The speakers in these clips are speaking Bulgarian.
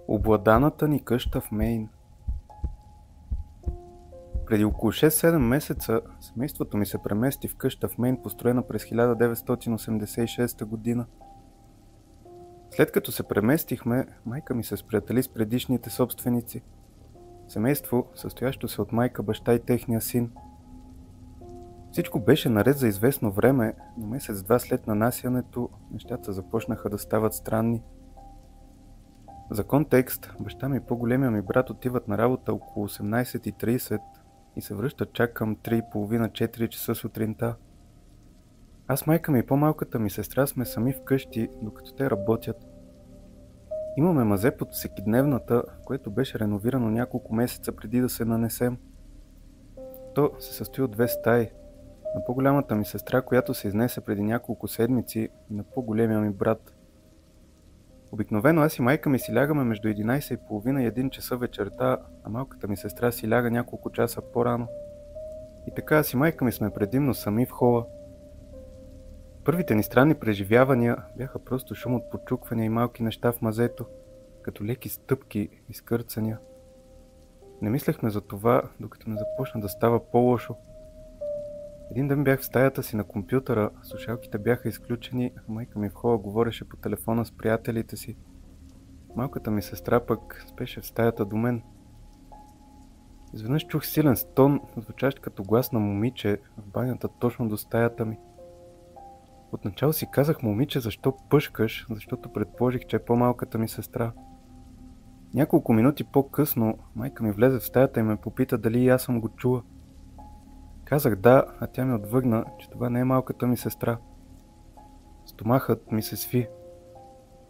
Обладаната ни къща в Мейн. Преди около 6-7 месеца семейството ми се премести в къща в Мейн, построена през 1986 година. След като се преместихме, майка ми се сприятели с предишните собственици. Семейство, състоящо се от майка, баща и техния син. Всичко беше наред за известно време, но месец-два след нанасянето нещата започнаха да стават странни. За контекст, баща ми и по-големия ми брат отиват на работа около 18:30 и се връщат чак към 3:30-4 часа сутринта. Аз, майка ми и по-малката ми сестра сме сами вкъщи, докато те работят. Имаме мазе под всекидневната, което беше реновирано няколко месеца преди да се нанесем. То се състои от 2 стаи. На по-голямата ми сестра, която се изнесе преди няколко седмици, и на по-големия ми брат. Обикновено аз и майка ми си лягаме между 11:30 и 1 часа вечерта, а малката ми сестра си ляга няколко часа по-рано. И така аз и майка ми сме предимно сами в хола. Първите ни странни преживявания бяха просто шум от почуквания и малки неща в мазето, като леки стъпки и скърцания. Не мислехме за това, докато не започна да става по-лошо. Един ден бях в стаята си на компютъра, слушалките бяха изключени, а майка ми в хола говореше по телефона с приятелите си. Малката ми сестра пък спеше в стаята до мен. Изведнъж чух силен стон, звучащ като глас на момиче в банята точно до стаята ми. Отначало си казах: момиче, защо пъшкаш, защото предположих, че е по-малката ми сестра. Няколко минути по-късно майка ми влезе в стаята и ме попита дали и аз съм го чула. Казах да, а тя ми отвъгна, че това не е малката ми сестра. Стомахът ми се сви.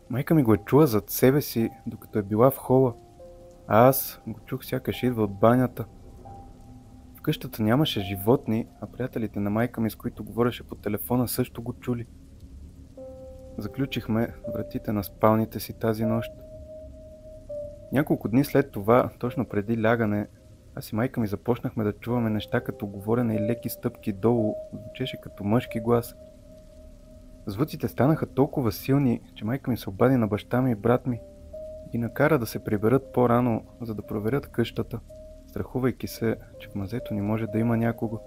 Майка ми го е чула зад себе си, докато е била в хола, а аз го чух сякаш идва от банята. В къщата нямаше животни, а приятелите на майка ми, с които говореше по телефона, също го чули. Заключихме вратите на спалните си тази нощ. Няколко дни след това, точно преди лягане, аз и майка ми започнахме да чуваме неща като говорене и леки стъпки долу, звучеше като мъжки глас. Звуците станаха толкова силни, че майка ми се обади на баща ми и брат ми и накара да се приберат по-рано, за да проверят къщата, страхувайки се, че в мазето ни може да има някого.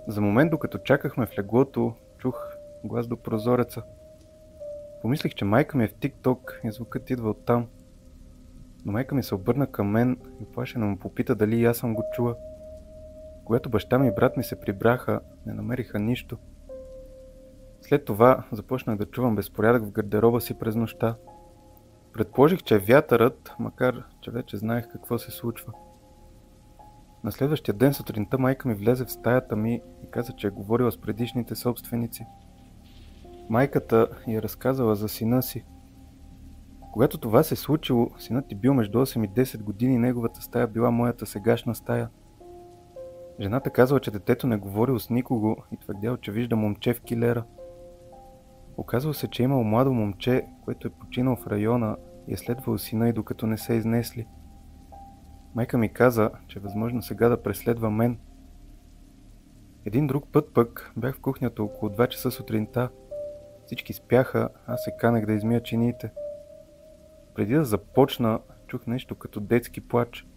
За момент, докато чакахме в леглото, чух глас до прозореца. Помислих, че майка ми е в TikTok и звукът идва оттам. Но майка ми се обърна към мен и плашено му попита дали и аз съм го чула. Когато баща ми и брат ми се прибраха, не намериха нищо. След това започнах да чувам безпорядък в гардероба си през нощта. Предположих, че е вятърът, макар че вече знаех какво се случва. На следващия ден сутринта майка ми влезе в стаята ми и каза, че е говорила с предишните собственици. Майката ѝ разказала за сина си. Когато това се случило, синът ти бил между 8 и 10 години и неговата стая била моята сегашна стая. Жената казала, че детето не говорило с никого и твърдял, че вижда момче в килера. Оказало се, че имало младо момче, което е починал в района и е следвало сина и докато не се изнесли. Майка ми каза, че е възможно сега да преследва мен. Един друг път пък бях в кухнята около 2 часа сутринта. Всички спяха, аз се канех да измия чиниите. Преди да започна, чух нещо като детски плач.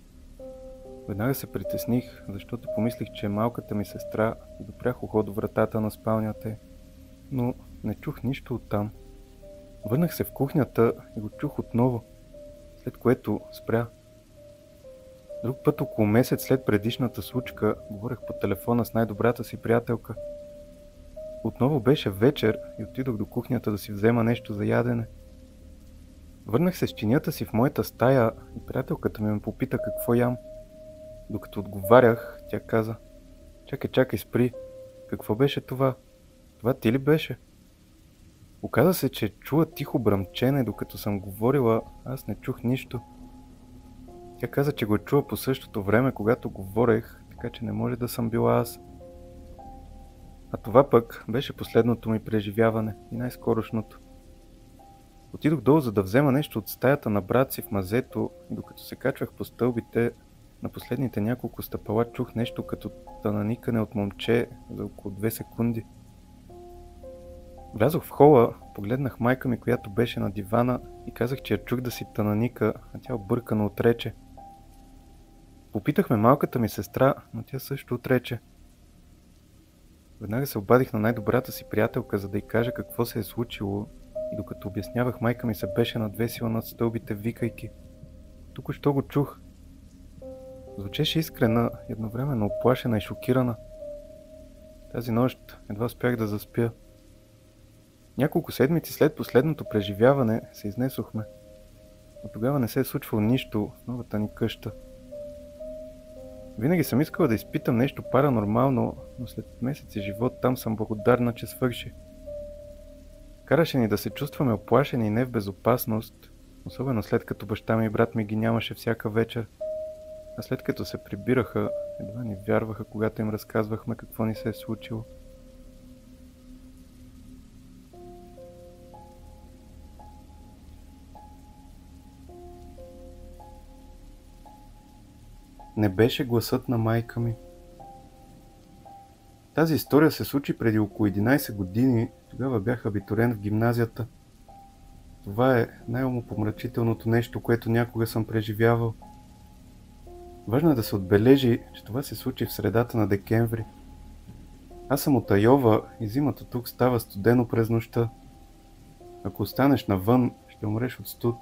Веднага се притесних, защото помислих, че е малката ми сестра и допрях ухо до вратата на спалнята, но не чух нищо оттам. Върнах се в кухнята и го чух отново, след което спря. Друг път, около месец след предишната случка, говорех по телефона с най-добрата си приятелка. Отново беше вечер и отидох до кухнята да си взема нещо за ядене. Върнах се с чинията си в моята стая и приятелката ми ме попита какво ям. Докато отговарях, тя каза: чакай, спри. Какво беше това? Това ти ли беше? Оказа се, че чула тихо бръмчене, докато съм говорила, аз не чух нищо. Тя каза, че го чула по същото време, когато говорех, така че не може да съм била аз. А това пък беше последното ми преживяване и най-скорошното. Отидох долу, за да взема нещо от стаята на брат си в мазето и докато се качвах по стълбите, на последните няколко стъпала чух нещо като наникане от момче за около 2 секунди. Влязох в хола, погледнах майка ми, която беше на дивана и казах, че я чух да си тананика, а тя объркано отрече. Попитахме малката ми сестра, но тя също отрече. Веднага се обадих на най-добрата си приятелка, за да й кажа какво се е случило, и докато обяснявах, майка ми се беше надвесила над стълбите, викайки. Току-що го чух. Звучеше искрена, едновременно оплашена и шокирана. Тази нощ едва успях да заспя. Няколко седмици след последното преживяване се изнесохме. От тогава не се е случвало нищо в новата ни къща. Винаги съм искала да изпитам нещо паранормално, но след месеци живот там съм благодарна, че свърши. Караше ни да се чувстваме оплашени и не в безопасност, особено след като баща ми и брат ми ги нямаше всяка вечер. А след като се прибираха, едва ни вярваха, когато им разказвахме какво ни се е случило. Не беше гласът на майка ми. Тази история се случи преди около 11 години, тогава бях абитуриент в гимназията. Това е най-умопомрачителното нещо, което някога съм преживявал. Важно е да се отбележи, че това се случи в средата на декември. Аз съм от Айова и зимата тук става студено през нощта. Ако останеш навън, ще умреш от студ.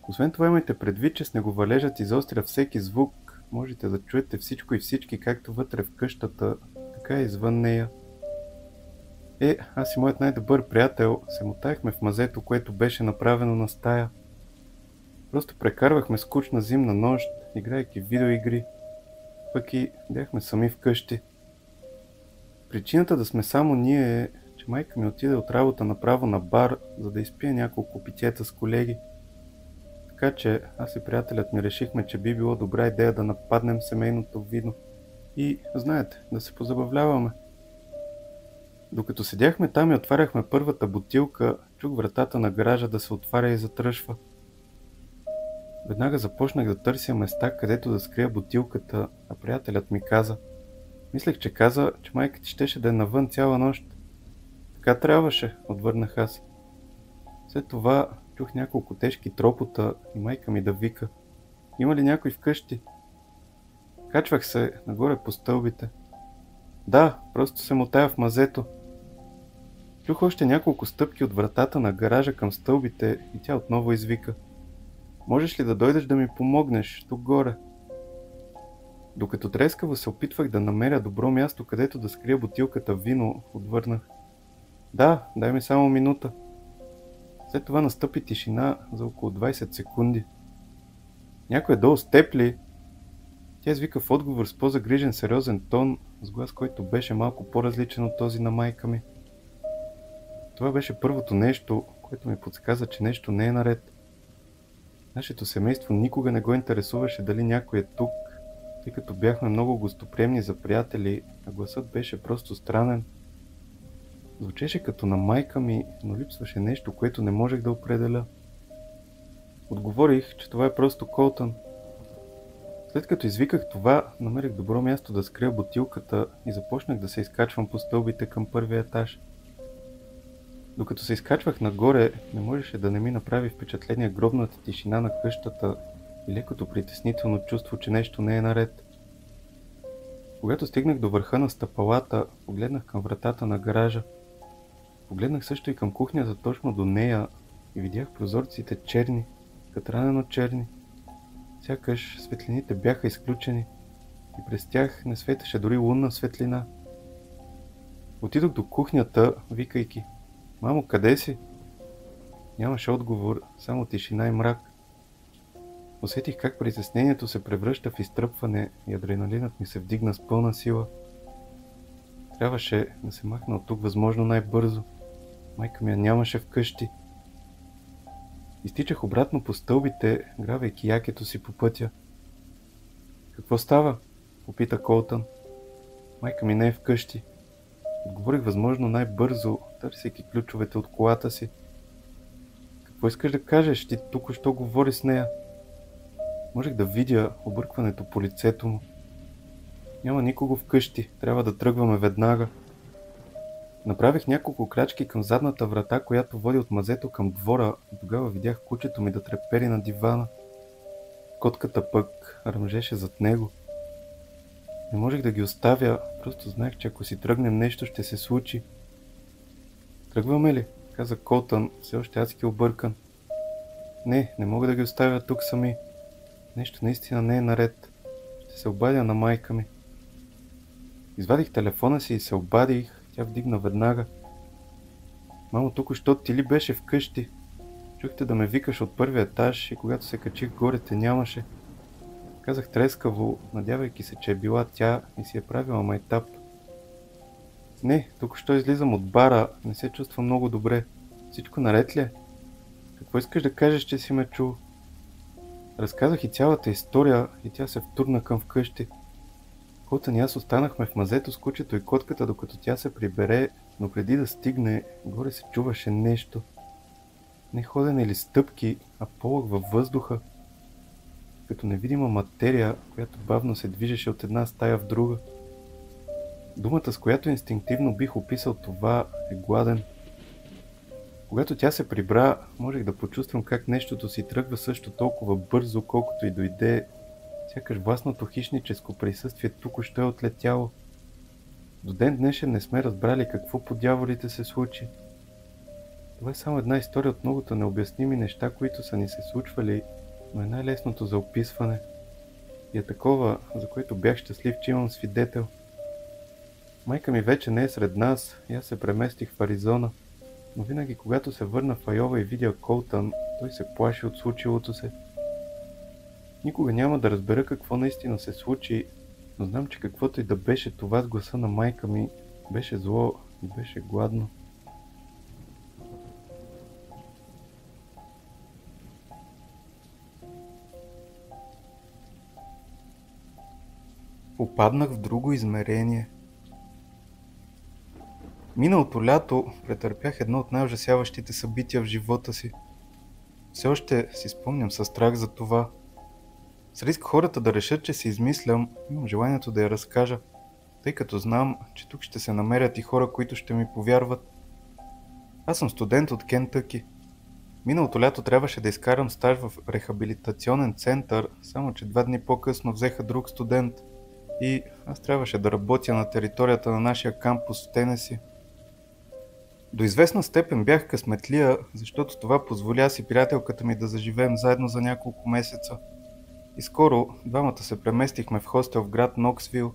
Освен това имайте предвид, че снеговалежът изостря всеки звук. Можете да чуете всичко и всички, както вътре в къщата, така и извън нея. Аз и моят най-добър приятел се мотаехме в мазето, което беше направено на стая. Просто прекарвахме скучна зимна нощ, играйки видеоигри, пък и бяхме сами вкъщи. Причината да сме само ние е, че майка ми отиде от работа направо на бар, за да изпие няколко питиета с колеги. Така че аз и приятелят ми решихме, че би било добра идея да нападнем семейното вино и, знаете, да се позабавляваме. Докато седяхме там и отваряхме първата бутилка, чух вратата на гаража да се отваря и затръшва. Веднага започнах да търся места, където да скрия бутилката, а приятелят ми каза. Мислех, че каза, че майка ти щеше да е навън цяла нощ. Така трябваше, отвърнах аз. След това чух няколко тежки тропота и майка ми да вика. Има ли някой вкъщи? Качвах се нагоре по стълбите. Да, просто се мотая в мазето. Чух още няколко стъпки от вратата на гаража към стълбите и тя отново извика. Можеш ли да дойдеш да ми помогнеш тук горе? Докато трескаво се опитвах да намеря добро място, където да скрия бутилката вино, отвърнах. Да, дай ми само минута. След това настъпи тишина за около 20 секунди. Някой е долу с теб ли? Тя извика в отговор с по-загрижен сериозен тон, с глас, който беше малко по-различен от този на майка ми. Това беше първото нещо, което ми подсказа, че нещо не е наред. Нашето семейство никога не го интересуваше дали някой е тук, тъй като бяхме много гостоприемни за приятели, а гласът беше просто странен. Звучеше като на майка ми, но липсваше нещо, което не можех да определя. Отговорих, че това е просто Колтън. След като извиках това, намерих добро място да скрия бутилката и започнах да се изкачвам по стълбите към първия етаж. Докато се изкачвах нагоре, не можеше да не ми направи впечатление гробната тишина на къщата и лекото притеснително чувство, че нещо не е наред. Когато стигнах до върха на стъпалата, погледнах към вратата на гаража. Погледнах също и към кухнята точно до нея и видях прозорците черни, катранено черни. Сякаш светлините бяха изключени и през тях не светеше дори лунна светлина. Отидох до кухнята, викайки. Мамо, къде си? Нямаше отговор, само тишина и мрак. Усетих как притеснението се превръща в изтръпване и адреналинът ми се вдигна с пълна сила. Трябваше да се махна от тук възможно най-бързо. Майка ми я нямаше вкъщи. Изтичах обратно по стълбите, грабвайки якето си по пътя. Какво става? Попита Колтън. Майка ми не е вкъщи. Отговорих възможно най-бързо, търсейки ключовете от колата си. Какво искаш да кажеш? Ти току-що говори с нея. Можех да видя объркването по лицето му. Няма никого вкъщи, трябва да тръгваме веднага. Направих няколко крачки към задната врата, която води от мазето към двора, и тогава видях кучето ми да трепери на дивана. Котката пък ръмжеше зад него. Не можех да ги оставя, просто знаех, че ако си тръгнем, нещо ще се случи. Тръгваме ли? Каза Колтън, все още адски объркан. Не мога да ги оставя тук сами. Нещо наистина не е наред. Ще се обадя на майка ми. Извадих телефона си и се обадих. Тя вдигна веднага. Мамо, току-що ти ли беше вкъщи? Чухте да ме викаш от първия етаж и когато се качих горе те нямаше. Казах трескаво, надявайки се, че е била тя и си е правила майтап. Не, току-що излизам от бара, не се чувствам много добре. Всичко наред ли е? Какво искаш да кажеш, че си ме чул? Разказах и цялата история и тя се втурна към вкъщи. Колтън и аз останахме в мазето с кучето и котката, докато тя се прибере, но преди да стигне, горе се чуваше нещо. Не ходене или стъпки, а полъх във въздуха. Като невидима материя, която бавно се движеше от една стая в друга. Думата, с която инстинктивно бих описал това, е гладен. Когато тя се прибра, можех да почувствам как нещото си тръгва също толкова бързо, колкото и дойде. Сякаш властното хищническо присъствие току-що е отлетяло. До ден днешен не сме разбрали какво по дяволите се случи. Това е само една история от многото необясними неща, които са ни се случвали, но е най-лесното за описване. И е такова, за което бях щастлив, че имам свидетел. Майка ми вече не е сред нас и аз се преместих в Аризона. Но винаги, когато се върна в Айова и видя Колтън, той се плаши от случилото се. Никога няма да разбера какво наистина се случи, но знам, че каквото и да беше това с гласа на майка ми, беше зло и беше гладно. Попаднах в друго измерение. Миналото лято претърпях едно от най-ужасяващите събития в живота си. Все още си спомням със страх за това. С риск хората да решат, че си измислям, имам желанието да я разкажа, тъй като знам, че тук ще се намерят и хора, които ще ми повярват. Аз съм студент от Кентъки. Миналото лято трябваше да изкарам стаж в рехабилитационен център, само че 2 дни по-късно взеха друг студент и аз трябваше да работя на територията на нашия кампус в Тенеси. До известна степен бях късметлия, защото това позволя си приятелката ми да заживеем заедно за няколко месеца. И скоро двамата се преместихме в хостел в град Ноксвил.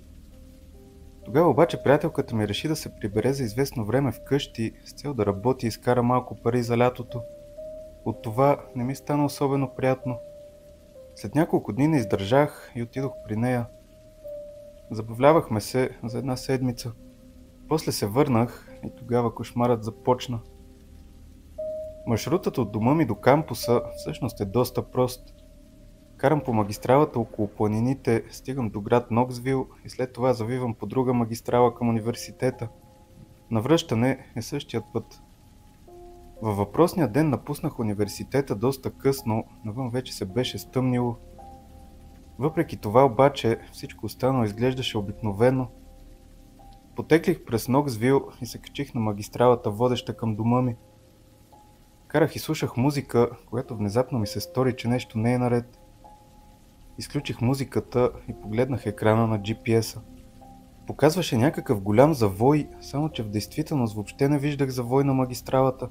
Тогава обаче приятелката ми реши да се прибере за известно време вкъщи с цел да работи и изкара малко пари за лятото. От това не ми стана особено приятно. След няколко дни не издържах и отидох при нея. Забавлявахме се за 1 седмица. После се върнах и тогава кошмарът започна. Маршрутът от дома ми до кампуса всъщност е доста прост. Карам по магистралата около планините, стигам до град Ноксвил и след това завивам по друга магистрала към университета. Навръщане е същият път. Във въпросния ден напуснах университета доста късно, навън вече се беше стъмнило. Въпреки това обаче всичко останало изглеждаше обикновено. Потеклих през Ноксвил и се качих на магистралата, водеща към дома ми. Карах и слушах музика, когато внезапно ми се стори, че нещо не е наред. Изключих музиката и погледнах екрана на GPS-а. Показваше някакъв голям завой, само че в действителност въобще не виждах завой на магистралата.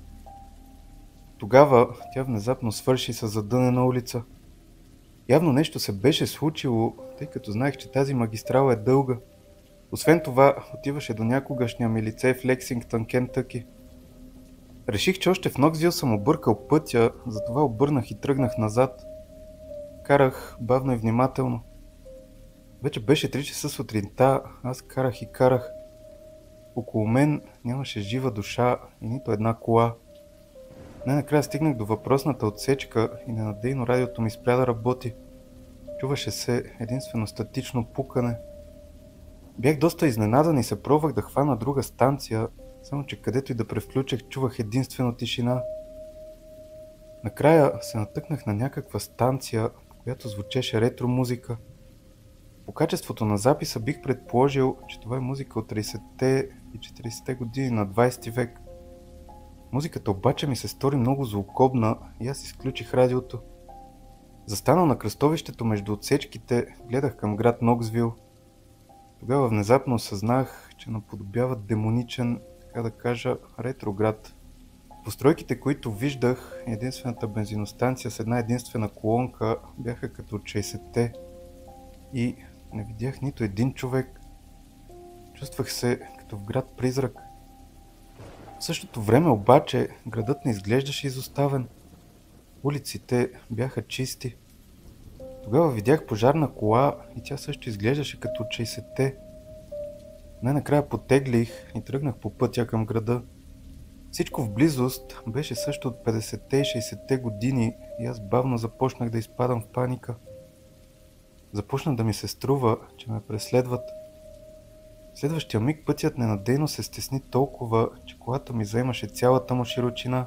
Тогава тя внезапно свърши с задънена улица. Явно нещо се беше случило, тъй като знаех, че тази магистрала е дълга. Освен това, отиваше до някогашния ми лицей в Лексингтън, Кентъки. Реших, че още в Ноксвил съм объркал пътя, затова обърнах и тръгнах назад. Карах бавно и внимателно. Вече беше 3 часа сутринта, аз карах и карах. Около мен нямаше жива душа и нито една кола. Най-накрая стигнах до въпросната отсечка и ненадейно радиото ми спря да работи. Чуваше се единствено статично пукане. Бях доста изненадан и се пробвах да хвана друга станция, само че където и да превключах, чувах единствено тишина. Накрая се натъкнах на някаква станция, която звучеше ретро музика. По качеството на записа бих предположил, че това е музика от 30-те и 40-те години на 20 век. Музиката обаче ми се стори много злокобна и аз изключих радиото. Застанал на кръстовището между отсечките, гледах към град Ноксвил. Тогава внезапно осъзнах, че наподобяват демоничен, така да кажа, ретроград. Постройките, които виждах, единствената бензиностанция с една единствена колонка, бяха като от 60-те и не видях нито един човек. Чувствах се като в град призрак. В същото време обаче градът не изглеждаше изоставен. Улиците бяха чисти. Тогава видях пожарна кола и тя също изглеждаше като от 60-те. Най-накрая потеглих и тръгнах по пътя към града. Всичко в близост беше също от 50-те и 60-те години и аз бавно започнах да изпадам в паника. Започна да ми се струва, че ме преследват. Следващия миг пътят ненадейно се стесни толкова, че колата ми заемаше цялата му широчина.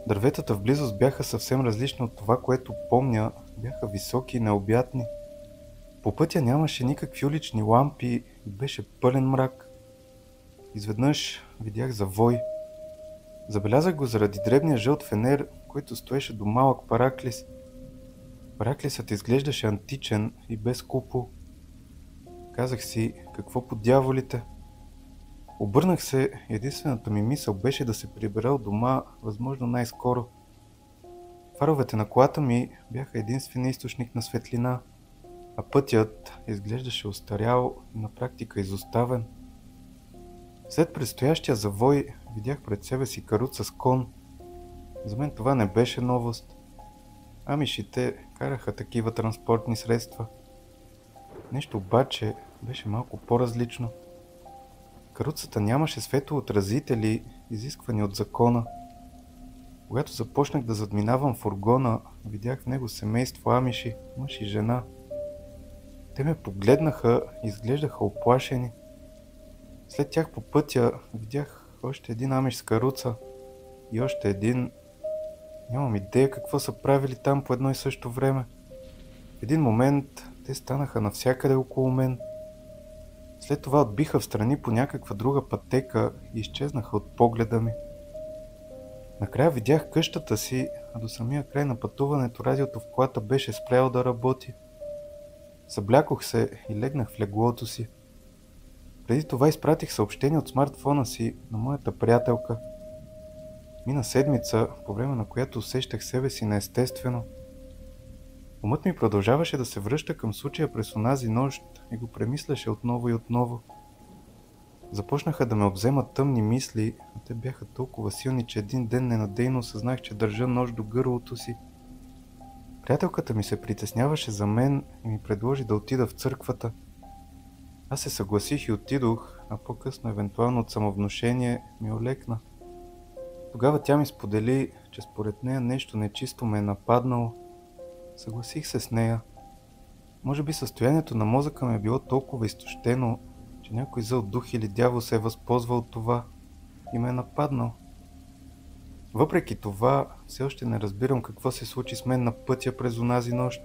Дърветата в близост бяха съвсем различни от това, което помня, бяха високи и необятни. По пътя нямаше никакви улични лампи и беше пълен мрак. Изведнъж видях завой. Забелязах го заради дребния жълт фенер, който стоеше до малък параклис. Параклисът изглеждаше античен и без купол. Казах си, какво по дяволите? Обърнах се и единствената ми мисъл беше да се прибера от дома, възможно най-скоро. Фаровете на колата ми бяха единствен източник на светлина, а пътят изглеждаше остарял и на практика изоставен. След предстоящия завой видях пред себе си каруца с кон. За мен това не беше новост. Амишите караха такива транспортни средства. Нещо обаче беше малко по-различно. Каруцата нямаше светлоотразители, изисквани от закона. Когато започнах да задминавам фургона, видях в него семейство амиши, мъж и жена. Те ме погледнаха и изглеждаха оплашени. След тях по пътя видях още един амиш с каруца и още един. Нямам идея какво са правили там по едно и също време. В един момент те станаха навсякъде около мен. След това отбиха в страни по някаква друга пътека и изчезнаха от погледа ми. Накрая видях къщата си, а до самия край на пътуването радиото в колата беше спряло да работи. Съблякох се и легнах в леглото си. Преди това изпратих съобщение от смартфона си на моята приятелка. Мина седмица, по време на която усещах себе си неестествено. Умът ми продължаваше да се връща към случая през онази нощ и го премисляше отново и отново. Започнаха да ме обземат тъмни мисли, а те бяха толкова силни, че един ден ненадейно осъзнах, че държа нож до гърлото си. Приятелката ми се притесняваше за мен и ми предложи да отида в църквата. Аз се съгласих и отидох, а по-късно, евентуално от самовнушение, ми олекна. Тогава тя ми сподели, че според нея нещо нечисто ме е нападнало. Съгласих се с нея. Може би състоянието на мозъка ми е било толкова изтощено, че някой зъл дух или дявол се е възползвал от това и ме е нападнал. Въпреки това, все още не разбирам какво се случи с мен на пътя през онази нощ.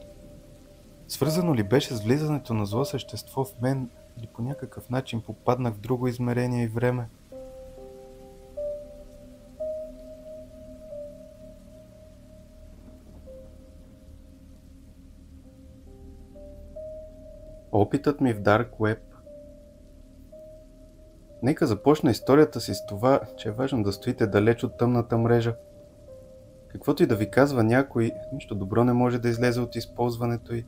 Свързано ли беше с влизането на зло същество в мен или по някакъв начин попаднах в друго измерение и време? Опитът ми в Dark Web. Нека започна историята си с това, че е важно да стоите далеч от тъмната мрежа. Каквото и да ви казва някой, нищо добро не може да излезе от използването й.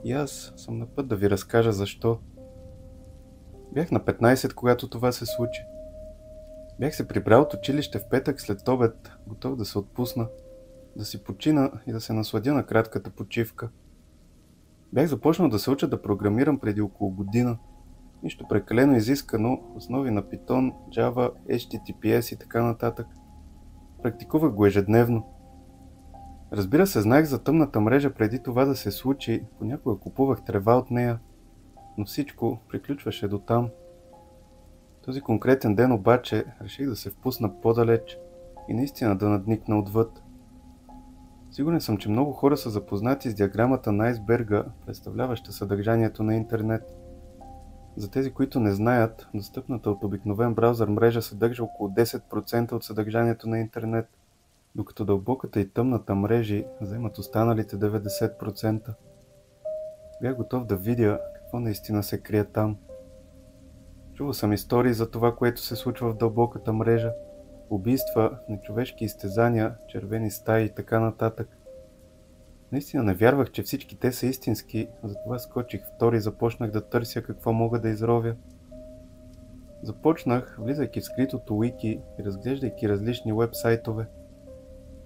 И аз съм на път да ви разкажа защо. Бях на 15, когато това се случи. Бях се прибрал от училище в петък след обед, готов да се отпусна, да си почина и да се насладя на кратката почивка. Бях започнал да се уча да програмирам преди около година. Нищо прекалено изискано, основи на Python, Java, HTTPS и така нататък. Практикувах го ежедневно. Разбира се, знаех за тъмната мрежа преди това да се случи, понякога купувах трева от нея, но всичко приключваше до там. Този конкретен ден обаче реших да се впусна по-далеч и наистина да надникна отвъд. Сигурен съм, че много хора са запознати с диаграмата на айсберга, представляваща съдържанието на интернет. За тези, които не знаят, достъпната от обикновен браузър мрежа съдържа около 10% от съдържанието на интернет, докато дълбоката и тъмната мрежи вземат останалите 90%. Бях готов да видя какво наистина се крие там. Чувал съм истории за това, което се случва в дълбоката мрежа. Убийства, нечовешки изтезания, червени стаи и така нататък. Наистина не вярвах, че всички те са истински, затова скочих втори и започнах да търся какво мога да изровя. Започнах, влизайки в скритото уики и разглеждайки различни уебсайтове.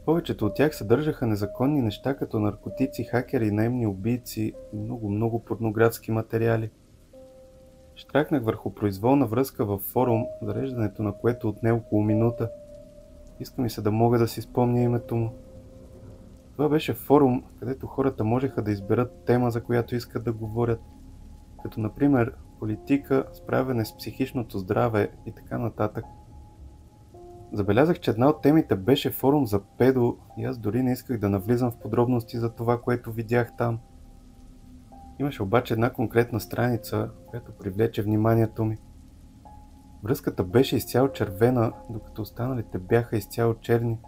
Повечето от тях съдържаха незаконни неща като наркотици, хакери, наемни убийци и много порнографски материали. Щракнах върху произволна връзка във форум, зареждането на което отне около минута. Иска ми се да мога да си спомня името му. Това беше форум, където хората можеха да изберат тема, за която искат да говорят, като например политика, справяне с психичното здраве и така нататък. Забелязах, че една от темите беше форум за педо и аз дори не исках да навлизам в подробности за това, което видях там. Имаше обаче една конкретна страница, която привлече вниманието ми. Връзката беше изцяло червена, докато останалите бяха изцяло черни.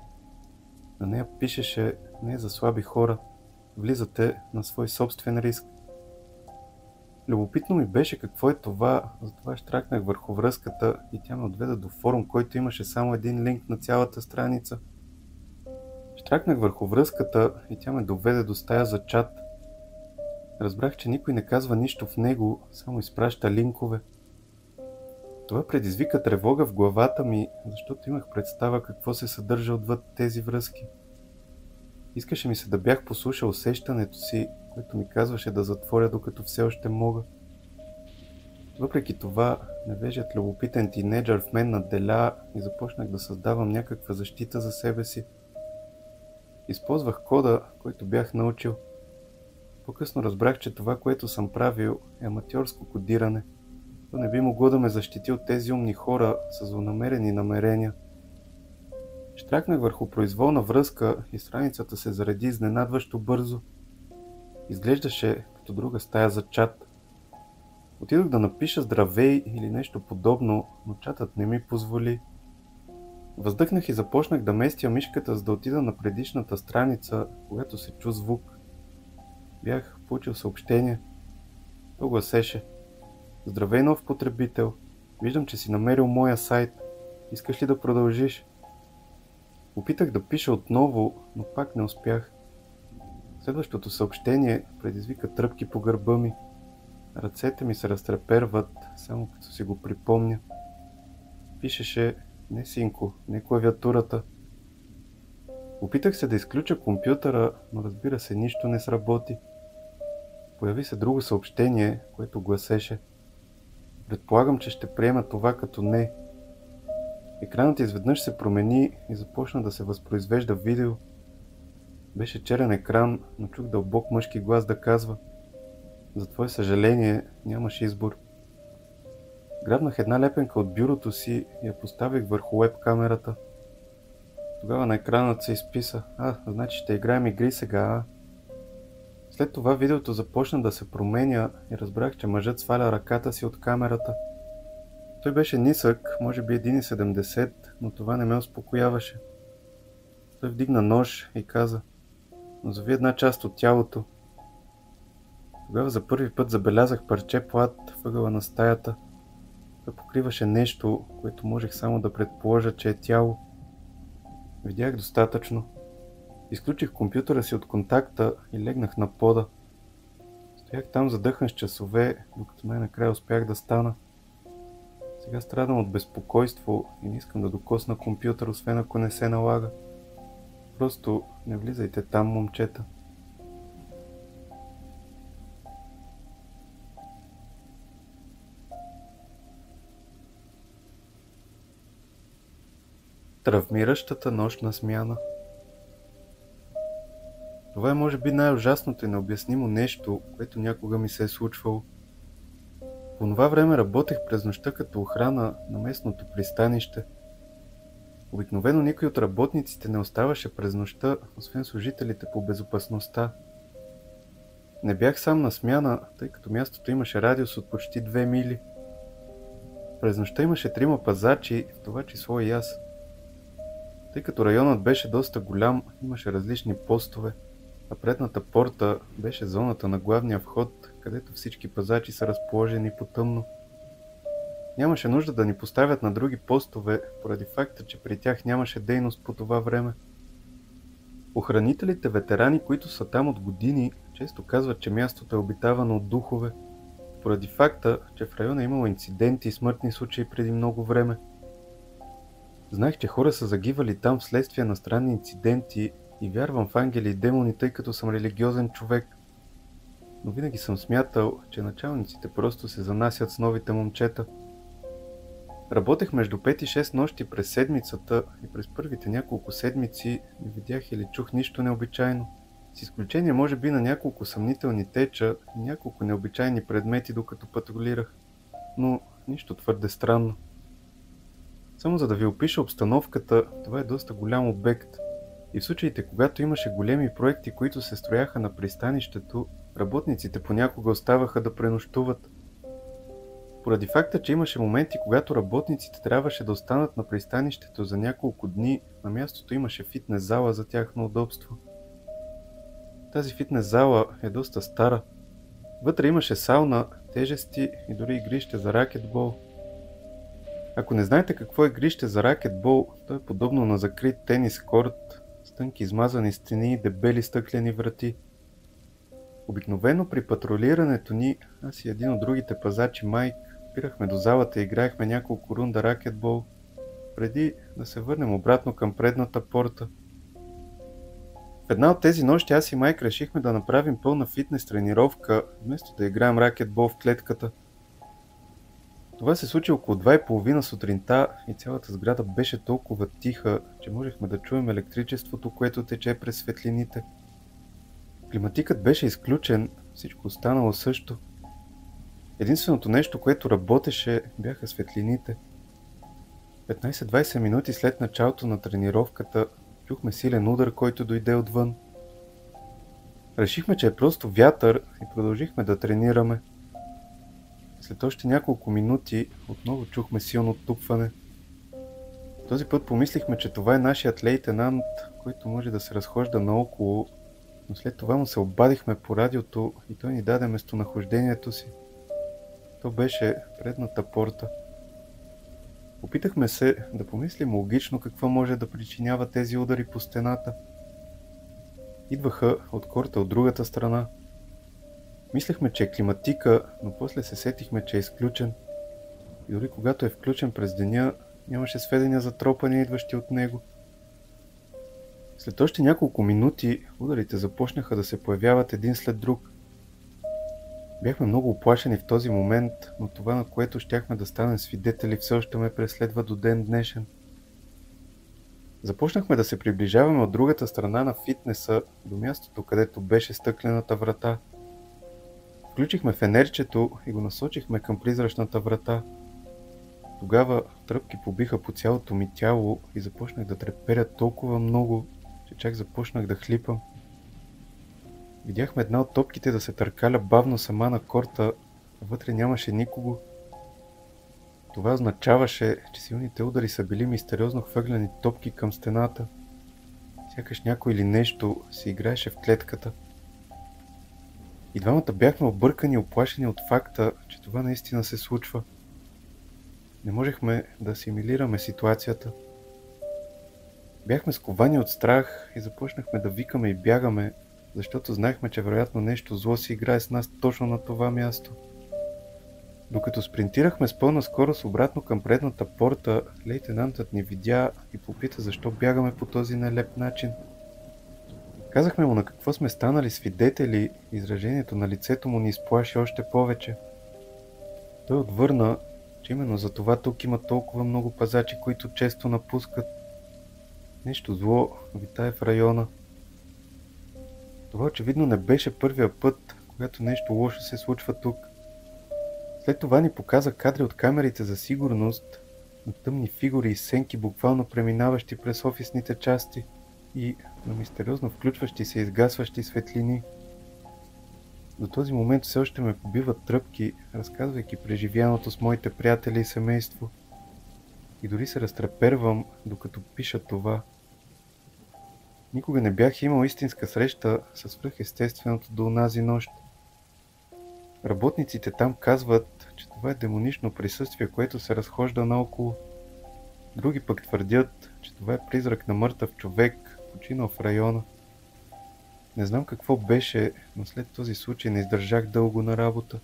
На нея пишеше: "Не е за слаби хора, влизате на свой собствен риск." Любопитно ми беше какво е това, затова щракнах върху връзката и тя ме отведе до форум, който имаше само един линк на цялата страница. Щракнах върху връзката и тя ме доведе до стая за чат. Разбрах, че никой не казва нищо в него, само изпраща линкове. Това предизвика тревога в главата ми, защото имах представа какво се съдържа отвъд тези връзки. Искаше ми се да бях послушал усещането си, което ми казваше да затворя докато все още мога. Въпреки това, невежият любопитен тинейджър в мен надделя и започнах да създавам някаква защита за себе си. Използвах кода, който бях научил. По-късно разбрах, че това, което съм правил, е аматьорско кодиране. То не би могло да ме защити от тези умни хора с злонамерени намерения. Щракнах върху произволна връзка и страницата се зареди изненадващо бързо. Изглеждаше като друга стая за чат. Отидох да напиша "здравей" или нещо подобно, но чатът не ми позволи. Въздъхнах и започнах да местя мишката, за да отида на предишната страница, когато се чу звук. Бях получил съобщение. То гласеше: "Здравей, нов потребител. Виждам, че си намерил моя сайт. Искаш ли да продължиш?" Опитах да пиша отново, но пак не успях. Следващото съобщение предизвика тръпки по гърба ми. Ръцете ми се разтреперват, само като си го припомня. Пишеше: "Не, синко, не клавиатурата." Опитах се да изключа компютъра, но разбира се, нищо не сработи. Появи се друго съобщение, което гласеше: "Предполагам, че ще приема това като не." Екранът изведнъж се промени и започна да се възпроизвежда видео. Беше черен екран, но чух дълбок мъжки глас да казва: "За твое съжаление, нямаш избор." Грабнах една лепенка от бюрото си и я поставих върху веб камерата. Тогава на екранът се изписа: "Значи ще играем игри сега, а?" След това видеото започна да се променя и разбрах, че мъжът сваля ръката си от камерата. Той беше нисък, може би 1,70, но това не ме успокояваше. Той вдигна нож и каза: "Назови една част от тялото." Тогава за първи път забелязах парче плат в ъгъла на стаята. Той покриваше нещо, което можех само да предположа, че е тяло. Видях достатъчно. Изключих компютъра си от контакта и легнах на пода. Стоях там задъхан с часове, докато най-накрая успях да стана. Сега страдам от безпокойство и не искам да докосна компютър, освен ако не се налага. Просто не влизайте там, момчета. Травмиращата нощна смяна. Това е може би най-ужасното и необяснимо нещо, което някога ми се е случвало. По това време работех през нощта като охрана на местното пристанище. Обикновено никой от работниците не оставаше през нощта, освен служителите по безопасността. Не бях сам на смяна, тъй като мястото имаше радиус от почти 2 мили. През нощта имаше 3 пазачи, в това число и аз. Тъй като районът беше доста голям, имаше различни постове, а предната порта беше зоната на главния вход, където всички пазачи са разположени по тъмно. Нямаше нужда да ни поставят на други постове, поради факта, че при тях нямаше дейност по това време. Охранителите ветерани, които са там от години, често казват, че мястото е обитавано от духове, поради факта, че в района имало инциденти и смъртни случаи преди много време. Знаех, че хора са загивали там вследствие на странни инциденти и вярвам в ангели и демони, тъй като съм религиозен човек. Но винаги съм смятал, че началниците просто се занасят с новите момчета. Работех между 5 и 6 нощи през седмицата и през първите няколко седмици не видях или чух нищо необичайно, с изключение може би на няколко съмнителни теча и няколко необичайни предмети, докато патрулирах, но нищо твърде странно. Само за да ви опиша обстановката, това е доста голям обект и в случаите, когато имаше големи проекти, които се строяха на пристанището, работниците понякога оставаха да пренощуват. Поради факта, че имаше моменти, когато работниците трябваше да останат на пристанището за няколко дни, на мястото имаше фитнес зала за тяхно удобство. Тази фитнес зала е доста стара. Вътре имаше сауна, тежести и дори игрище за ракетбол. Ако не знаете какво е игрище за ракетбол, то е подобно на закрит тенис корт, с тънки измазани стени и дебели стъклени врати. Обикновено при патрулирането ни, аз и един от другите пазачи Майк, спирахме до залата и играехме няколко рунда ракетбол, преди да се върнем обратно към предната порта. В една от тези нощи аз и Майк решихме да направим пълна фитнес тренировка, вместо да играем ракетбол в клетката. Това се случи около 2:30 сутринта и цялата сграда беше толкова тиха, че можехме да чуем електричеството, което тече през светлините. Климатикът беше изключен, всичко останало също. Единственото нещо, което работеше, бяха светлините. 15-20 минути след началото на тренировката чухме силен удар, който дойде отвън. Решихме, че е просто вятър и продължихме да тренираме. След още няколко минути отново чухме силно тупване. Този път помислихме, че това е нашият лейтенант, който може да се разхожда наоколо, но след това му се обадихме по радиото и той ни даде местонахождението си. То беше предната порта. Опитахме се да помислим логично какво може да причинява тези удари по стената. Идваха от корта от другата страна. Мислехме, че е климатика, но после се сетихме, че е изключен. И дори когато е включен през деня, нямаше сведения за тропания, идващи от него. След още няколко минути ударите започнаха да се появяват един след друг. Бяхме много уплашени в този момент, но това, на което щяхме да станем свидетели, все още ме преследва до ден днешен. Започнахме да се приближаваме от другата страна на фитнеса до мястото, където беше стъклената врата. Включихме фенерчето и го насочихме към призрачната врата. Тогава тръпки побиха по цялото ми тяло и започнах да треперя толкова много, че чак започнах да хлипам. Видяхме една от топките да се търкаля бавно сама на корта, а вътре нямаше никого. Това означаваше, че силните удари са били мистериозно хвърляни топки към стената. Сякаш някой или нещо се играеше в клетката. И двамата бяхме объркани и уплашени от факта, че това наистина се случва. Не можехме да асимилираме ситуацията. Бяхме сковани от страх и започнахме да викаме и бягаме, защото знаехме, че вероятно нещо зло си играе с нас точно на това място. Докато спринтирахме с пълна скорост обратно към предната порта, лейтенантът ни видя и попита защо бягаме по този нелеп начин. Казахме му на какво сме станали свидетели и изражението на лицето му ни изплаши още повече. Той отвърна, че именно за това тук има толкова много пазачи, които често напускат. Нещо зло витае в района. Това очевидно не беше първия път, когато нещо лошо се случва тук. След това ни показа кадри от камерите за сигурност на тъмни фигури и сенки, буквално преминаващи през офисните части и на мистериозно включващи се и изгасващи светлини. До този момент все още ме побиват тръпки, разказвайки преживяното с моите приятели и семейство. И дори се разтрепервам, докато пиша това. Никога не бях имал истинска среща със свръхестественото до онази нощ. Работниците там казват, че това е демонично присъствие, което се разхожда наоколо. Други пък твърдят, че това е призрак на мъртъв човек, починал в района. Не знам какво беше, но след този случай не издържах дълго на работа.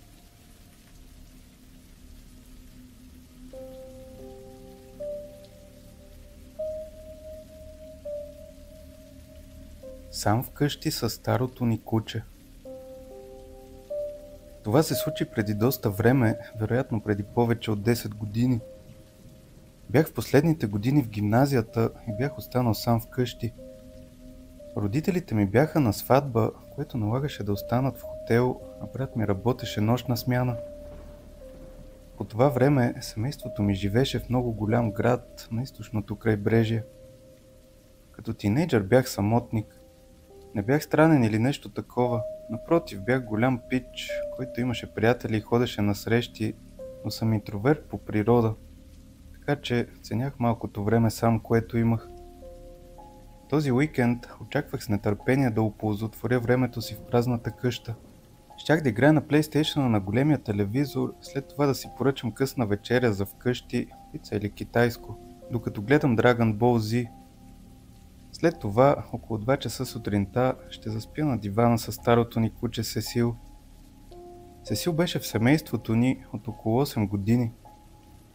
Сам вкъщи със старото ни куче. Това се случи преди доста време, вероятно преди повече от 10 години. Бях в последните години в гимназията и бях останал сам вкъщи. Родителите ми бяха на сватба, което налагаше да останат в хотел, а брат ми работеше нощна смяна. По това време семейството ми живееше в много голям град на източното крайбрежие. Като тинейджър бях самотник. Не бях странен или нещо такова. Напротив, бях голям пич, който имаше приятели и ходеше на срещи, но съм интроверт по природа. Така че ценях малкото време сам, което имах. Този уикенд очаквах с нетърпение да оползотворя времето си в празната къща. Щях да играя на PlayStation на големия телевизор, след това да си поръчам късна вечеря за вкъщи, пица или китайско, докато гледам Dragon Ball Z. След това, около 2 часа сутринта, ще заспя на дивана със старото ни куче Сесил. Сесил беше в семейството ни от около 8 години.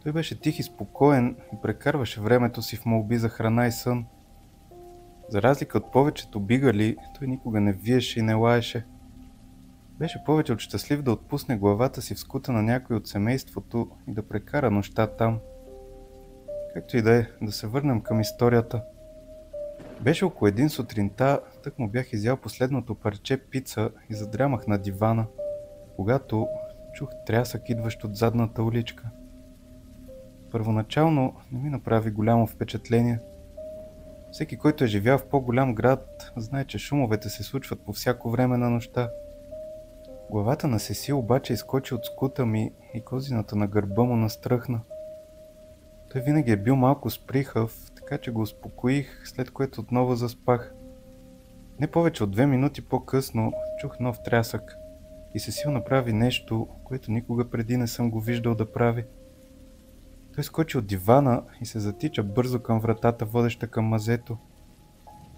Той беше тих и спокоен и прекарваше времето си в молби за храна и сън. За разлика от повечето бигали, той никога не виеше и не лаеше. Беше повече от щастлив да отпусне главата си в скута на някой от семейството и да прекара нощта там. Както и да се върнем към историята. Беше около 1 сутринта, тък му бях изял последното парче пица и задрямах на дивана, когато чух трясък, идващ от задната уличка. Първоначално не ми направи голямо впечатление. Всеки, който е живял в по-голям град, знае, че шумовете се случват по всяко време на нощта. Главата на Сесил обаче изкочи от скута ми и козината на гърба му настръхна. Той винаги е бил малко сприхав, така че го успокоих, след което отново заспах. Не повече от 2 минути по-късно чух нов трясък и Сесил направи нещо, което никога преди не съм го виждал да прави. Той скочи от дивана и се затича бързо към вратата, водеща към мазето.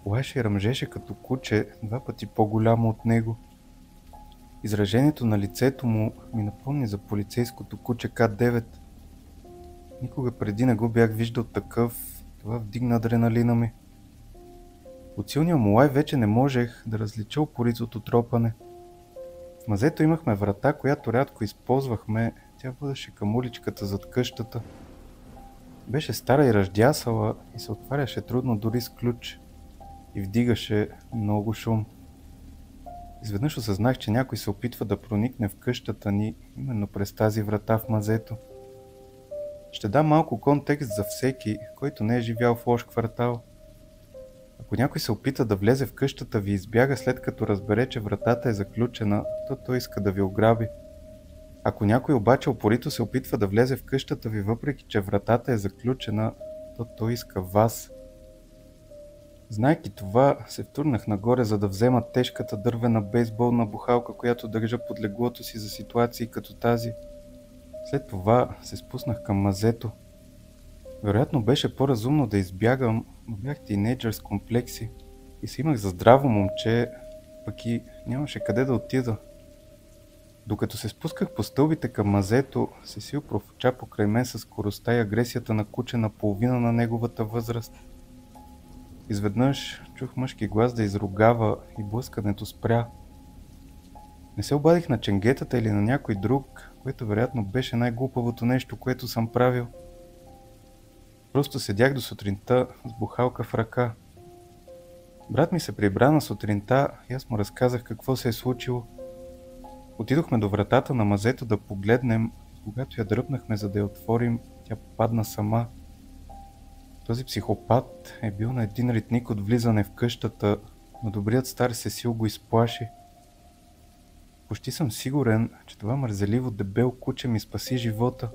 Лаеше и ръмжеше като куче, 2 пъти по-голямо от него. Изражението на лицето му ми напомни за полицейското куче К9. Никога преди не го бях виждал такъв, това вдигна адреналина ми. От силния му лай вече не можех да различа упоритото тропане. В мазето имахме врата, която рядко използвахме, тя водеше към уличката зад къщата. Беше стара и ръждясала и се отваряше трудно дори с ключ и вдигаше много шум. Изведнъж осъзнах, че някой се опитва да проникне в къщата ни именно през тази врата в мазето. Ще дам малко контекст за всеки, който не е живял в лош квартал. Ако някой се опита да влезе в къщата ви и избяга след като разбере, че вратата е заключена, то той иска да ви ограби. Ако някой обаче упорито се опитва да влезе в къщата ви, въпреки че вратата е заключена, то той иска вас. Знайки това, се втурнах нагоре, за да взема тежката дървена бейсболна бухалка, която държа под леглото си за ситуации като тази. След това се спуснах към мазето. Вероятно беше по-разумно да избягам, но бях тинейджър с комплекси и се имах за здраво момче, пък и нямаше къде да отида. Докато се спусках по стълбите към мазето, Сесил профуча покрай мен със скоростта и агресията на куче на половина на неговата възраст. Изведнъж чух мъжки глас да изругава и блъскането спря. Не се обадих на ченгетата или на някой друг, което вероятно беше най-глупавото нещо, което съм правил. Просто седях до сутринта с бухалка в ръка. Брат ми се прибра на сутринта и аз му разказах какво се е случило. Отидохме до вратата на мазето да погледнем и когато я дръпнахме, за да я отворим, тя падна сама. Този психопат е бил на един ритник от влизане в къщата, но добрият стар Сесил го изплаши. Почти съм сигурен, че това мързеливо дебело куче ми спаси живота.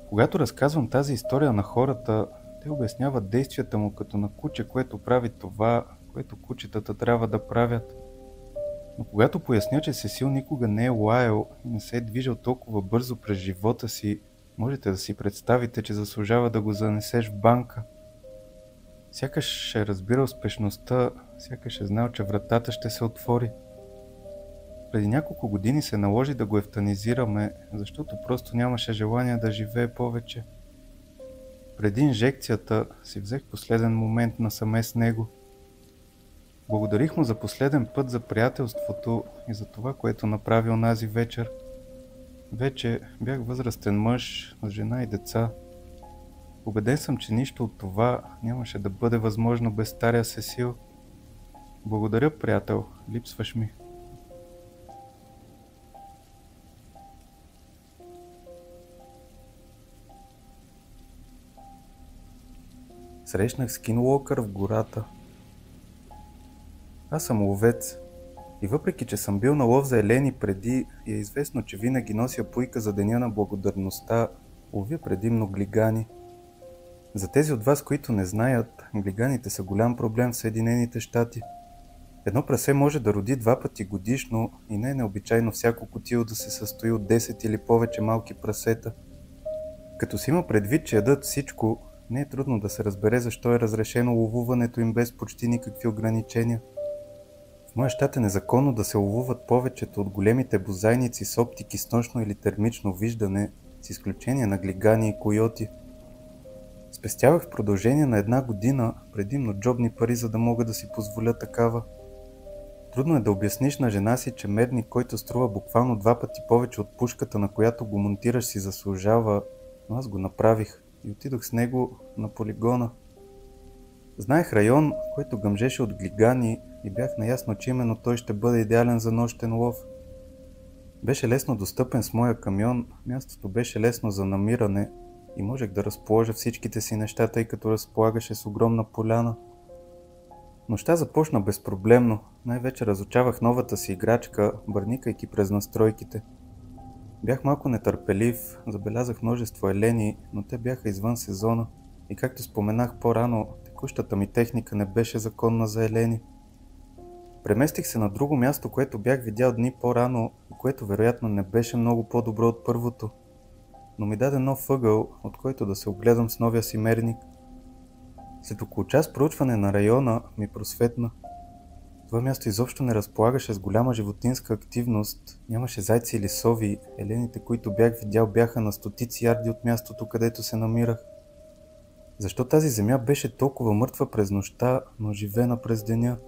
Когато разказвам тази история на хората, те обясняват действията му като на куче, което прави това, което кучетата трябва да правят. Но когато поясня, че Сесил никога не е лаял и не се е движил толкова бързо през живота си, можете да си представите, че заслужава да го занесеш в банка. Сякаш е разбирал спешността, сякаш е знал, че вратата ще се отвори. Преди няколко години се наложи да го евтанизираме, защото просто нямаше желание да живее повече. Преди инжекцията си взех последен момент насаме с него. Благодарих му за последен път за приятелството и за това, което направи онази вечер. Вече бях възрастен мъж с жена и деца. Убеден съм, че нищо от това нямаше да бъде възможно без стария Сесил. Благодаря, приятел, липсваш ми. Срещнах скинуокър в гората. Аз съм ловец. И въпреки, че съм бил на лов за елени преди, е известно, че винаги нося пуйка за деня на благодарността, ловя предимно глигани. За тези от вас, които не знаят, глиганите са голям проблем в Съединените щати. Едно прасе може да роди 2 пъти годишно и не е необичайно всяко кутио да се състои от 10 или повече малки прасета. Като си има предвид, че ядат всичко, не е трудно да се разбере защо е разрешено ловуването им без почти никакви ограничения. В моя щат е незаконно да се ловуват повечето от големите бозайници с оптики с нощно или термично виждане, с изключение на глигани и койоти. Спестявах в продължение на 1 година предимно джобни пари, за да мога да си позволя такава. Трудно е да обясниш на жена си, че мерник, който струва буквално 2 пъти повече от пушката, на която го монтираш, си заслужава, но аз го направих и отидох с него на полигона. Знаех район, който гъмжеше от глигани и бях наясно, че именно той ще бъде идеален за нощен лов. Беше лесно достъпен с моя камион, мястото беше лесно за намиране и можех да разположа всичките си неща, тъй като разполагаше с огромна поляна. Нощта започна безпроблемно, най-вече разучавах новата си играчка, бърникайки през настройките. Бях малко нетърпелив, забелязах множество елени, но те бяха извън сезона и както споменах по-рано, текущата ми техника не беше законна за елени. Преместих се на друго място, което бях видял дни по-рано и което вероятно не беше много по-добро от първото, но ми даде нов ъгъл, от който да се огледам с новия си мерник. След около час проучване на района ми просветна. Това място изобщо не разполагаше с голяма животинска активност, нямаше зайци или сови, елените, които бях видял, бяха на стотици ярди от мястото, където се намирах. Защо тази земя беше толкова мъртва през нощта, но оживена през деня?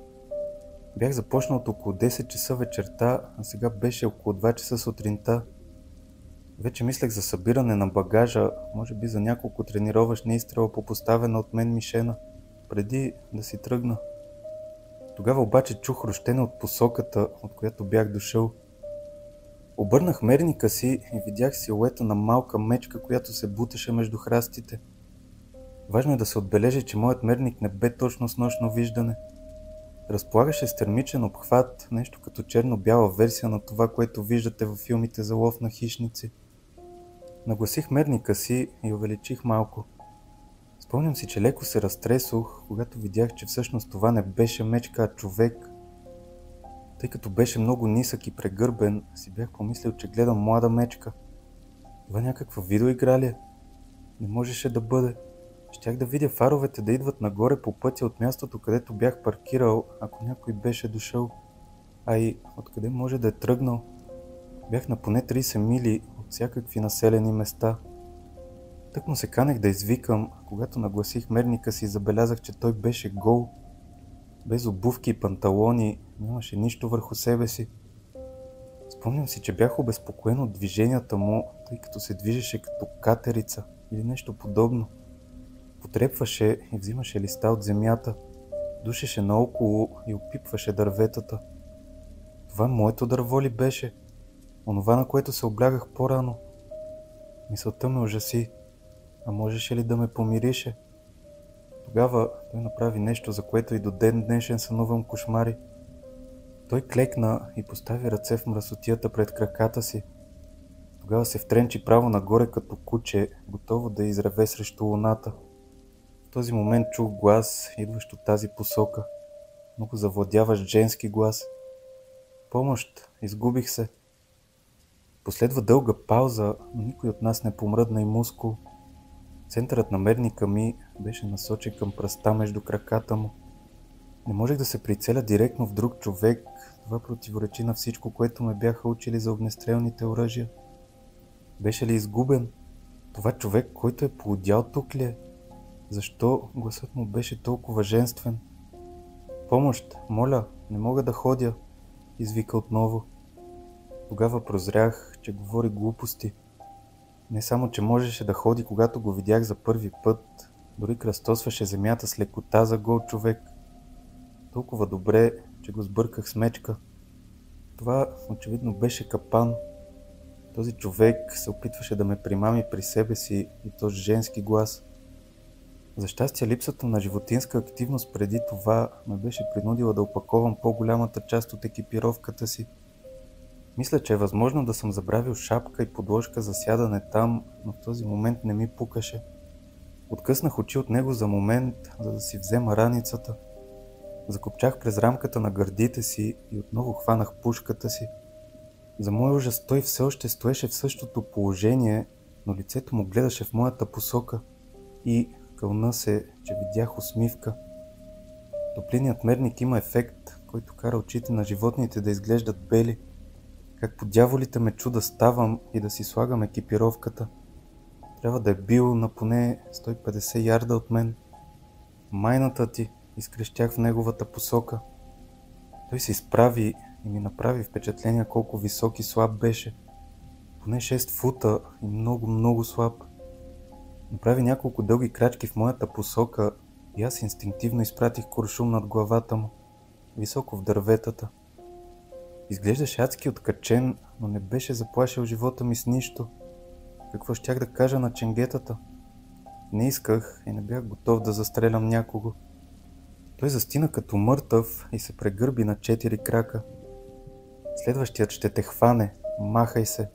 Бях започнал от около 10 часа вечерта, а сега беше около 2 часа сутринта. Вече мислех за събиране на багажа, може би за няколко тренировъчни изстрела по поставена от мен мишена, преди да си тръгна. Тогава обаче чух рощене от посоката, от която бях дошъл. Обърнах мерника си и видях силуета на малка мечка, която се буташе между храстите. Важно е да се отбележи, че моят мерник не бе точно с нощно виждане. Разполагаше с термичен обхват, нещо като черно-бяла версия на това, което виждате във филмите за лов на хищници. Нагласих мерника си и увеличих малко. Спомням си, че леко се разтресох, когато видях, че всъщност това не беше мечка, а човек. Тъй като беше много нисък и прегърбен, си бях помислил, че гледам млада мечка. Това някаква видеоигра ли е? Не можеше да бъде. Щях да видя фаровете да идват нагоре по пътя от мястото, където бях паркирал, ако някой беше дошъл. А и откъде може да е тръгнал? Бях на поне 30 мили от всякакви населени места. Тък му се канех да извикам, когато нагласих мерника си, забелязах, че той беше гол. Без обувки и панталони, нямаше нищо върху себе си. Спомням си, че бях обезпокоен от движенията му, тъй като се движеше като катерица или нещо подобно. Потрепваше и взимаше листа от земята, душеше наоколо и опипваше дърветата. Това моето дърво ли беше? Онова, на което се облягах по-рано? Мисълта ме ужаси. А можеше ли да ме помирише? Тогава той направи нещо, за което и до ден днешен сънувам кошмари. Той клекна и постави ръце в мръсотията пред краката си. Тогава се втренчи право нагоре като куче, готово да изреве срещу луната. В този момент чух глас, идващ от тази посока. Много завладяващ женски глас. Помощ, изгубих се. Последва дълга пауза, но никой от нас не помръдна и мускул. Центърът на мерника ми беше насочен към пръста между краката му. Не можех да се прицеля директно в друг човек. Това противоречи на всичко, което ме бяха учили за огнестрелните оръжия. Беше ли изгубен? Това човек, който е поудял тук ли е? Защо гласът му беше толкова женствен? Помощ, моля, не мога да ходя, извика отново. Тогава прозрях, че говори глупости. Не само, че можеше да ходи, когато го видях за първи път, дори кръстосваше земята с лекота за гол човек. Толкова добре, че го сбърках с мечка. Това очевидно беше капан. Този човек се опитваше да ме примами при себе си и то с женски глас. За щастие, липсата на животинска активност преди това ме беше принудила да опаковам по-голямата част от екипировката си. Мисля, че е възможно да съм забравил шапка и подложка за сядане там, но в този момент не ми пукаше. Откъснах очи от него за момент, за да си взема раницата. Закопчах през рамката на гърдите си и отново хванах пушката си. За мой ужас той все още стоеше в същото положение, но лицето му гледаше в моята посока и кълна се, че видях усмивка. Топлинният мерник има ефект, който кара очите на животните да изглеждат бели. Как по дяволите ме чу да ставам и да си слагам екипировката. Трябва да е бил на поне 150 ярда от мен. Майната ти, изкрещях в неговата посока. Той се изправи и ми направи впечатление колко висок и слаб беше. Поне 6 фута и много слаб. Направи няколко дълги крачки в моята посока и аз инстинктивно изпратих куршум над главата му, високо в дърветата. Изглеждаше адски откачен, но не беше заплашил живота ми с нищо. Какво щях да кажа на ченгетата? Не исках и не бях готов да застрелям някого. Той застина като мъртъв и се прегърби на 4 крака. Следващият ще те хване, махай се.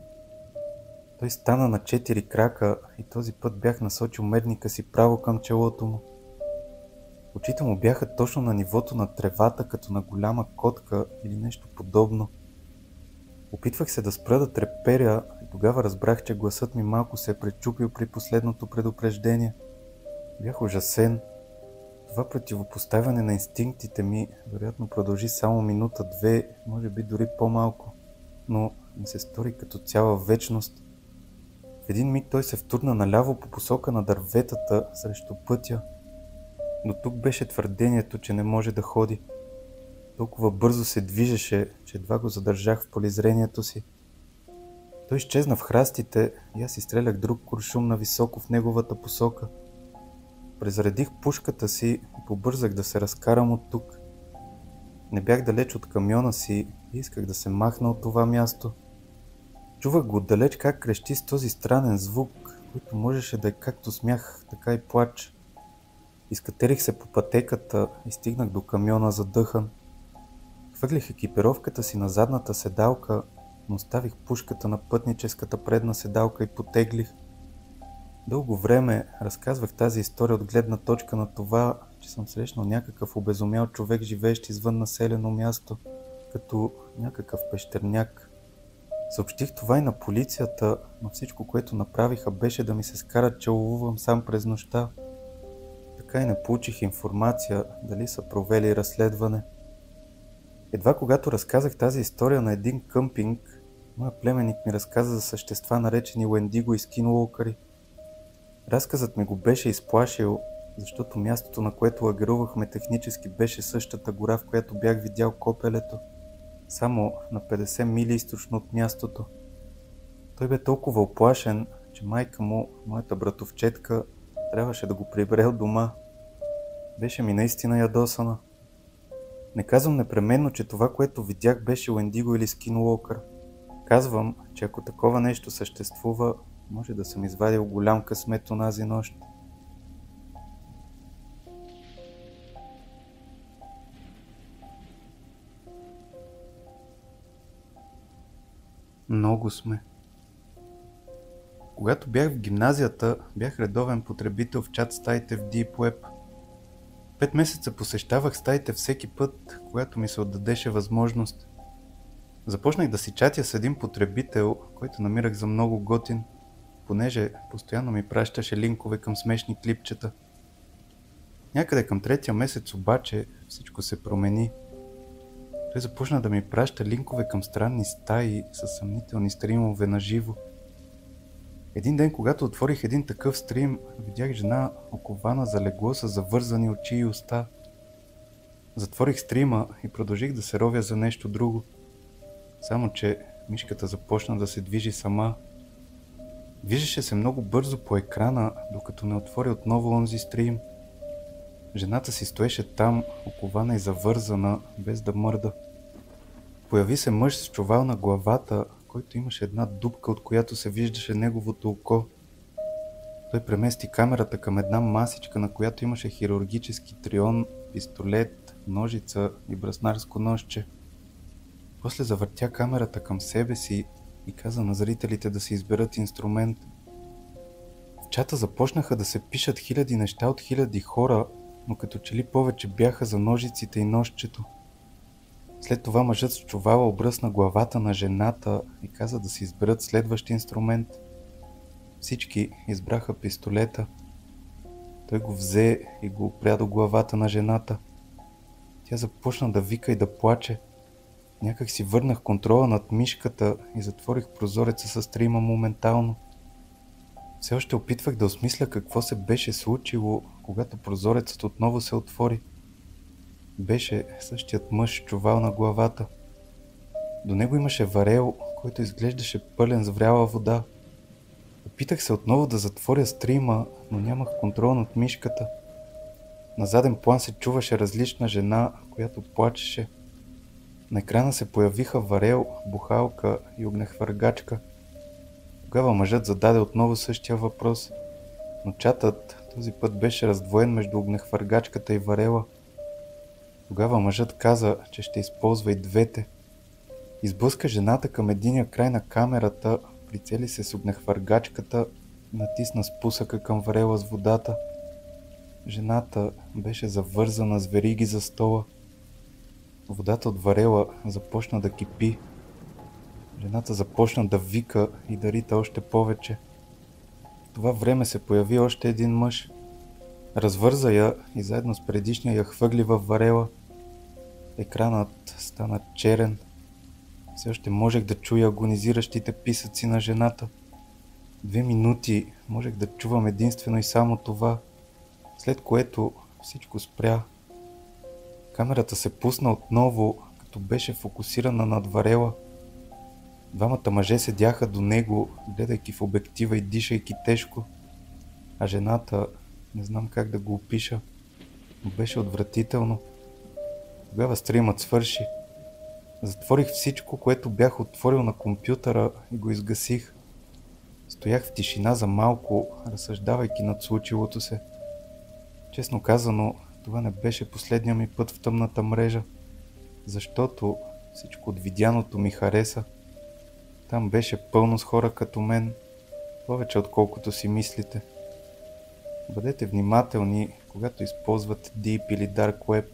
Той стана на 4 крака и този път бях насочил мерника си право към челото му. Очите му бяха точно на нивото на тревата, като на голяма котка или нещо подобно. Опитвах се да спра да треперя и тогава разбрах, че гласът ми малко се е пречупил при последното предупреждение. Бях ужасен. Това противопоставяне на инстинктите ми вероятно продължи само минута-две, може би дори по-малко, но ми се стори като цяла вечност. В един миг той се втурна наляво по посока на дърветата срещу пътя. Но тук беше твърдението, че не може да ходи. Толкова бързо се движеше, че едва го задържах в полезрението си. Той изчезна в храстите и аз изстрелях друг куршум нависоко в неговата посока. Презаредих пушката си и побързах да се разкарам от тук. Не бях далеч от камиона си и исках да се махна от това място. Чувах го отдалеч как крещи с този странен звук, който можеше да е както смях, така и плач. Изкатерих се по пътеката и стигнах до камиона задъхан. Хвърлих екипировката си на задната седалка, но оставих пушката на пътническата предна седалка и потеглих. Дълго време разказвах тази история от гледна точка на това, че съм срещнал някакъв обезумял човек, живеещ извън населено място, като някакъв пещерняк. Съобщих това и на полицията, но всичко, което направиха, беше да ми се скарат, че ловувам сам през нощта. Така и не получих информация дали са провели разследване. Едва когато разказах тази история на един къмпинг, моя племенник ми разказа за същества, наречени Уендиго и скинуокъри. Разказът ми го беше изплашил, защото мястото, на което лагерувахме, технически беше същата гора, в която бях видял копелето, само на 50 мили източно от мястото. Той бе толкова оплашен, че майка му, моята братовчетка, трябваше да го прибере от дома. Беше ми наистина ядосана. Не казвам непременно, че това, което видях, беше Уендиго или скинуокър. Казвам, че ако такова нещо съществува, може да съм извадил голям късмет онази нощ. Много сме. Когато бях в гимназията, бях редовен потребител в чат стаите в Deep Web. 5 месеца посещавах стаите всеки път, когато ми се отдадеше възможност. Започнах да си чатя с един потребител, който намирах за много готин, понеже постоянно ми пращаше линкове към смешни клипчета. Някъде към третия месец обаче всичко се промени. Той започна да ми праща линкове към странни стаи с съмнителни стримове на живо. Един ден, когато отворих един такъв стрим, видях жена окована за легло с завързани очи и уста. Затворих стрима и продължих да се ровя за нещо друго. Само че мишката започна да се движи сама. Движеше се много бързо по екрана, докато не отвори отново онзи стрим. Жената си стоеше там, окована и завързана, без да мърда. Появи се мъж с чувал на главата, който имаше една дупка, от която се виждаше неговото око. Той премести камерата към една масичка, на която имаше хирургически трион, пистолет, ножица и браснарско ножче. После завъртя камерата към себе си и каза на зрителите да си изберат инструмент. В чата започнаха да се пишат хиляди неща от хиляди хора, но като че ли повече бяха за ножиците и ножчето. След това мъжът с чувала обръсна главата на жената и каза да си изберат следващ инструмент. Всички избраха пистолета. Той го взе и го опря до главата на жената. Тя започна да вика и да плаче. Някак си върнах контрола над мишката и затворих прозореца с стрима моментално. Все още опитвах да осмисля какво се беше случило, когато прозорецът отново се отвори. Беше същият мъж с чувал на главата. До него имаше варел, който изглеждаше пълен с вряла вода. Опитах се отново да затворя стрима, но нямах контрол над мишката. На заден план се чуваше различна жена, която плачеше. На екрана се появиха варел, бухалка и огнехвъргачка. Тогава мъжът зададе отново същия въпрос, но чатът този път беше раздвоен между огнехвъргачката и варела. Тогава мъжът каза, че ще използва и двете. Изблъска жената към единия край на камерата, прицели се с огнехвъргачката и натисна спусъка към варела с водата. Жената беше завързана с вериги за стола. Водата от варела започна да кипи. Жената започна да вика и да рита още повече. В това време се появи още един мъж. Развърза я и заедно с предишния я хвърли във варела. Екранът стана черен. Все още можех да чуя агонизиращите писъци на жената. 2 минути можех да чувам единствено и само това, след което всичко спря. Камерата се пусна отново, като беше фокусирана над варела. Двамата мъже седяха до него, гледайки в обектива и дишайки тежко, а жената, не знам как да го опиша, но беше отвратително. Тогава стримът свърши. Затворих всичко, което бях отворил на компютъра и го изгасих. Стоях в тишина за малко, разсъждавайки над случилото се. Честно казано, това не беше последния ми път в тъмната мрежа, защото всичко от видяното ми хареса. Там беше пълно с хора като мен, повече отколкото си мислите. Бъдете внимателни, когато използвате Deep или Dark Web.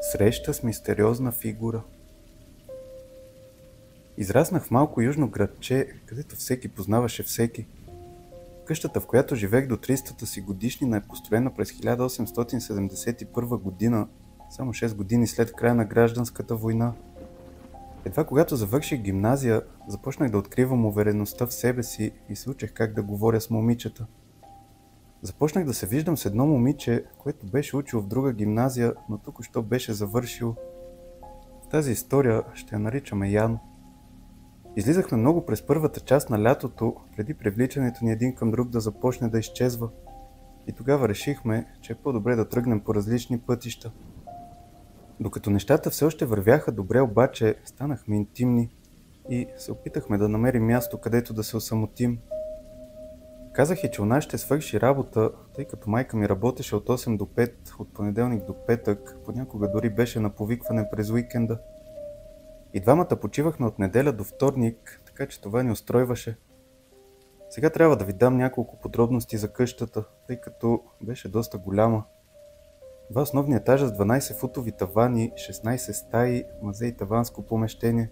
Среща с мистериозна фигура. Израснах в малко южно градче, където всеки познаваше всеки. Къщата, в която живеех до 300-та си годишнина, е построена през 1871 година, само 6 години след края на гражданската война. Едва когато завърших гимназия, започнах да откривам увереността в себе си и се учех как да говоря с момичета. Започнах да се виждам с едно момиче, което беше учил в друга гимназия, но току-що беше завършил. В тази история ще я наричаме Ян. Излизахме много през първата част на лятото, преди привличането ни един към друг да започне да изчезва. И тогава решихме, че е по-добре да тръгнем по различни пътища. Докато нещата все още вървяха добре, обаче станахме интимни и се опитахме да намерим място, където да се осамотим. Казах и, че она ще свърши работа, тъй като майка ми работеше от 8 до 5, от понеделник до петък, понякога дори беше на повикване през уикенда. И двамата почивахме от неделя до вторник, така че това ни устройваше. Сега трябва да ви дам няколко подробности за къщата, тъй като беше доста голяма. 2 основни етажа с 12-футови тавани, 16 стаи, мазе и таванско помещение.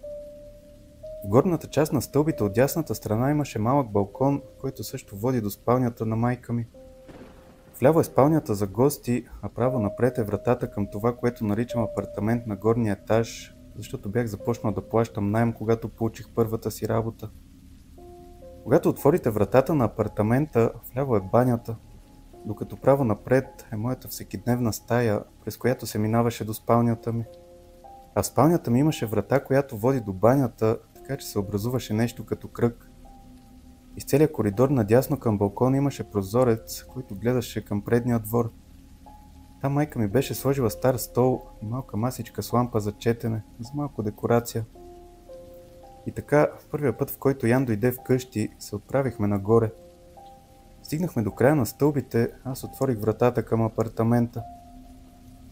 В горната част на стълбите от дясната страна имаше малък балкон, който също води до спалнята на майка ми. Вляво е спалнята за гости, а право напред е вратата към това, което наричам апартамент на горния етаж, защото бях започнал да плащам наем, когато получих първата си работа. Когато отворите вратата на апартамента, вляво е банята, докато право напред е моята всекидневна стая, през която се минаваше до спалнята ми. А в спалнята ми имаше врата, която води до банята, така че се образуваше нещо като кръг. Из целия коридор надясно към балкона имаше прозорец, който гледаше към предния двор. Там майка ми беше сложила стар стол и малка масичка с лампа за четене, за малко декорация. И така, първия път, в който Ян дойде вкъщи, се отправихме нагоре. Стигнахме до края на стълбите, аз отворих вратата към апартамента.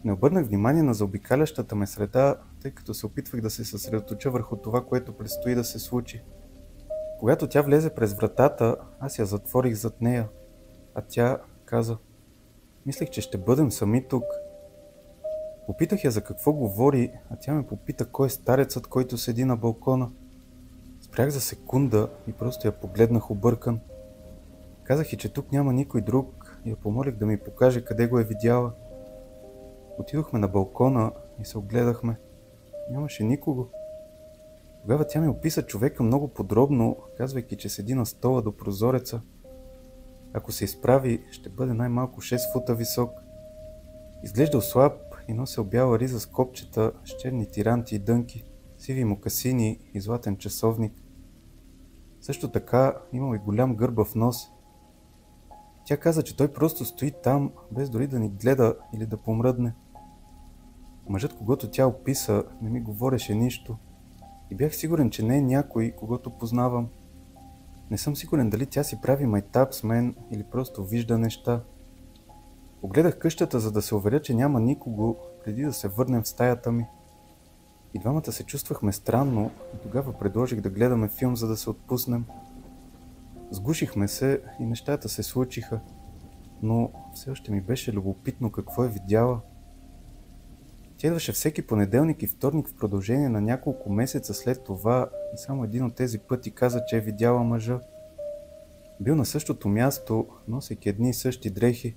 Не обърнах внимание на заобикалящата ме среда, тъй като се опитвах да се съсредоточа върху това, което предстои да се случи. Когато тя влезе през вратата, аз я затворих зад нея, а тя каза: "Мислех, че ще бъдем сами тук." Попитах я за какво говори, а тя ме попита кой е старецът, който седи на балкона. Спрях за секунда и просто я погледнах объркан. Казах и, че тук няма никой друг, и я помолих да ми покаже къде го е видяла. Отидохме на балкона и се огледахме. Нямаше никого. Тогава тя ми описа човека много подробно, казвайки, че седи на стола до прозореца. Ако се изправи, ще бъде най-малко 6 фута висок. Изглеждал слаб и носел бяла риза с копчета, с черни тиранти и дънки, сиви мокасини и златен часовник. Също така имал и голям гърбав нос. Тя каза, че той просто стои там, без дори да ни гледа или да помръдне. Мъжът, когото тя описа, не ми говореше нищо. И бях сигурен, че не е някой, когото познавам. Не съм сигурен дали тя си прави майтап с мен или просто вижда неща. Огледах къщата, за да се уверя, че няма никого, преди да се върнем в стаята ми. И двамата се чувствахме странно и тогава предложих да гледаме филм, за да се отпуснем. Сгушихме се и нещата се случиха, но все още ми беше любопитно какво е видяла. Тя идваше всеки понеделник и вторник в продължение на няколко месеца след това и само един от тези пъти каза, че е видяла мъжа. Бил на същото място, носейки едни и същи дрехи.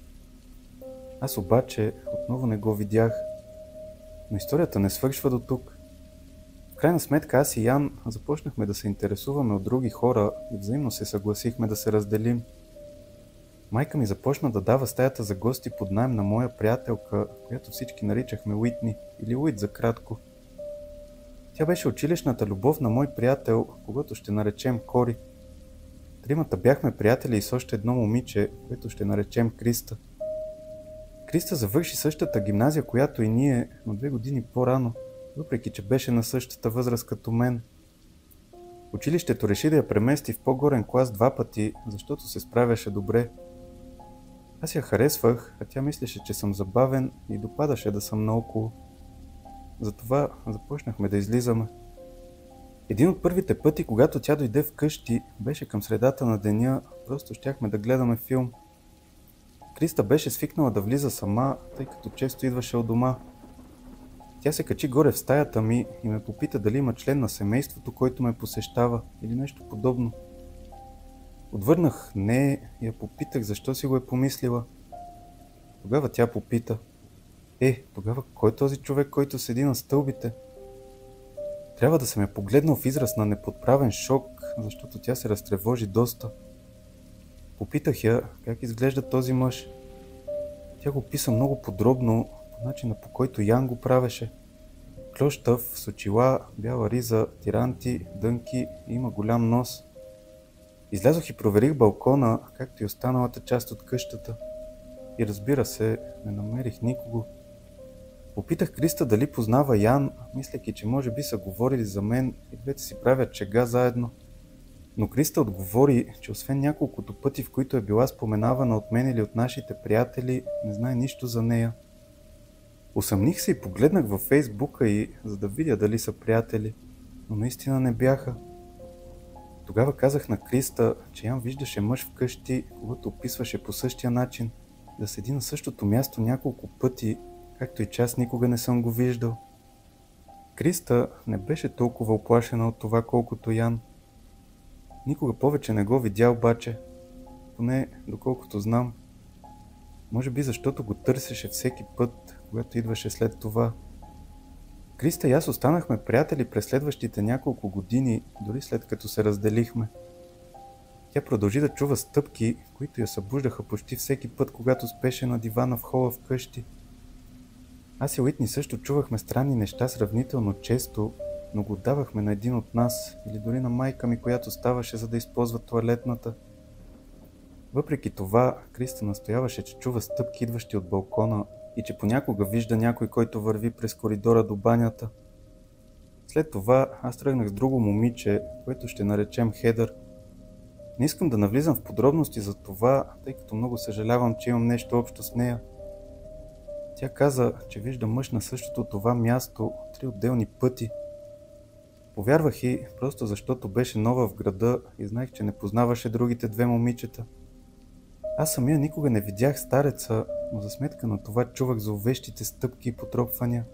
Аз обаче отново не го видях. Но историята не свършва до тук. В крайна сметка аз и Ян започнахме да се интересуваме от други хора и взаимно се съгласихме да се разделим. Майка ми започна да дава стаята за гости под наем на моя приятелка, която всички наричахме Уитни, или Уит за кратко. Тя беше училищната любов на мой приятел, когото ще наречем Кори. Тримата бяхме приятели и с още едно момиче, което ще наречем Криста. Криста завърши същата гимназия, която и ние, но 2 години по-рано, въпреки че беше на същата възраст като мен. Училището реши да я премести в по-горен клас 2 пъти, защото се справяше добре. Аз я харесвах, а тя мислеше, че съм забавен и допадаше да съм наоколо. Затова започнахме да излизаме. Един от първите пъти, когато тя дойде вкъщи, беше към средата на деня, просто щяхме да гледаме филм. Криста беше свикнала да влиза сама, тъй като често идваше от дома. Тя се качи горе в стаята ми и ме попита дали има член на семейството, който ме посещава или нещо подобно. Отвърнах не и я попитах защо си го е помислила. Тогава тя попита: тогава кой е този човек, който седи на стълбите? Трябва да съм я погледнал в израз на неподправен шок, защото тя се разтревожи доста. Попитах я как изглежда този мъж. Тя го описа много подробно, по начина по който Ян го правеше. Клющав, с очила, бяла риза, тиранти, дънки и има голям нос. Излязох и проверих балкона, както и останалата част от къщата. И разбира се, не намерих никого. Попитах Криста дали познава Ян, мислейки, че може би са говорили за мен и двете си правят шега заедно. Но Криста отговори, че освен няколкото пъти, в които е била споменавана от мен или от нашите приятели, не знае нищо за нея. Усъмних се и погледнах във Фейсбука й, за да видя дали са приятели, но наистина не бяха. Тогава казах на Криста, че Ян виждаше мъж вкъщи, когато описваше по същия начин, да седи на същото място няколко пъти, както и че аз никога не съм го виждал. Криста не беше толкова оплашена от това, колкото Ян. Никога повече не го видя обаче, поне доколкото знам. Може би защото го търсеше всеки път, когато идваше след това. Криста и аз останахме приятели през следващите няколко години, дори след като се разделихме. Тя продължи да чува стъпки, които я събуждаха почти всеки път, когато спеше на дивана в хола вкъщи. Аз и Уитни също чувахме странни неща сравнително често, но го отдавахме на един от нас или дори на майка ми, която ставаше, за да използва тоалетната. Въпреки това, Криста настояваше, че чува стъпки, идващи от балкона, и че понякога вижда някой, който върви през коридора до банята. След това аз тръгнах с друго момиче, което ще наречем Хедър. Не искам да навлизам в подробности за това, тъй като много съжалявам, че имам нещо общо с нея. Тя каза, че вижда мъж на същото това място 3 отделни пъти. Повярвах и просто защото беше нова в града и знаех, че не познаваше другите 2 момичета. Аз самия никога не видях стареца, но за сметка на това чувах зловещите стъпки и потропвания.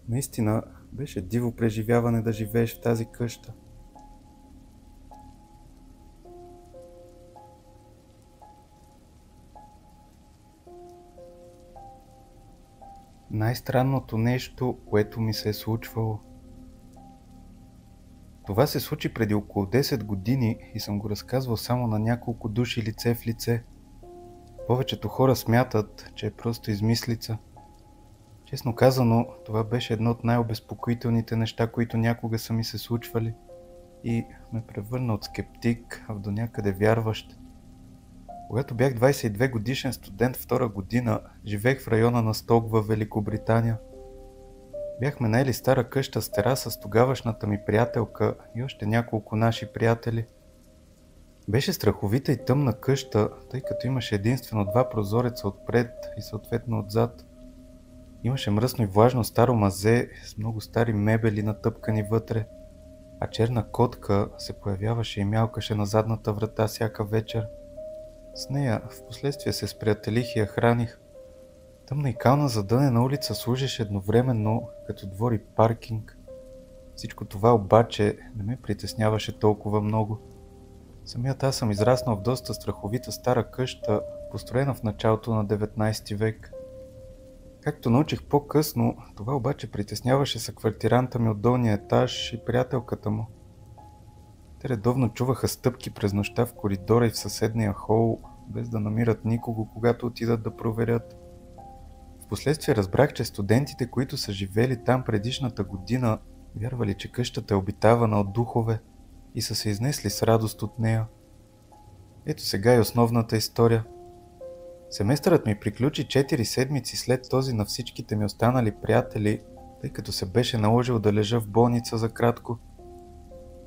Наистина беше диво преживяване да живееш в тази къща. Най-странното нещо, което ми се е случвало. Това се случи преди около 10 години и съм го разказвал само на няколко души лице в лице. Повечето хора смятат, че е просто измислица. Честно казано, това беше едно от най-обезпокоителните неща, които някога са ми се случвали и ме превърна от скептик в до някъде вярващ. Когато бях 22 годишен студент 2 година, живеех в района на Сток във Великобритания. Бяхме наели стара къща с тераса с тогавашната ми приятелка и още няколко наши приятели. Беше страховита и тъмна къща, тъй като имаше единствено 2 прозореца отпред и съответно отзад. Имаше мръсно и влажно старо мазе с много стари мебели натъпкани вътре, а черна котка се появяваше и мялкаше на задната врата всяка вечер. С нея впоследствие се сприятелих и я храних. Тъмна и кална задънена улица служеше едновременно като двор и паркинг. Всичко това обаче не ме притесняваше толкова много. Самият аз съм израснал в доста страховита стара къща, построена в началото на 19 век. Както научих по-късно, това обаче притесняваше съквартиранта ми от долния етаж и приятелката му. Те редовно чуваха стъпки през нощта в коридора и в съседния хол, без да намират никого, когато отидат да проверят. Впоследствие разбрах, че студентите, които са живели там предишната година, вярвали, че къщата е обитавана от духове и са се изнесли с радост от нея. Ето сега и основната история. Семестърът ми приключи 4 седмици след този на всичките ми останали приятели, тъй като се беше наложил да лежа в болница за кратко.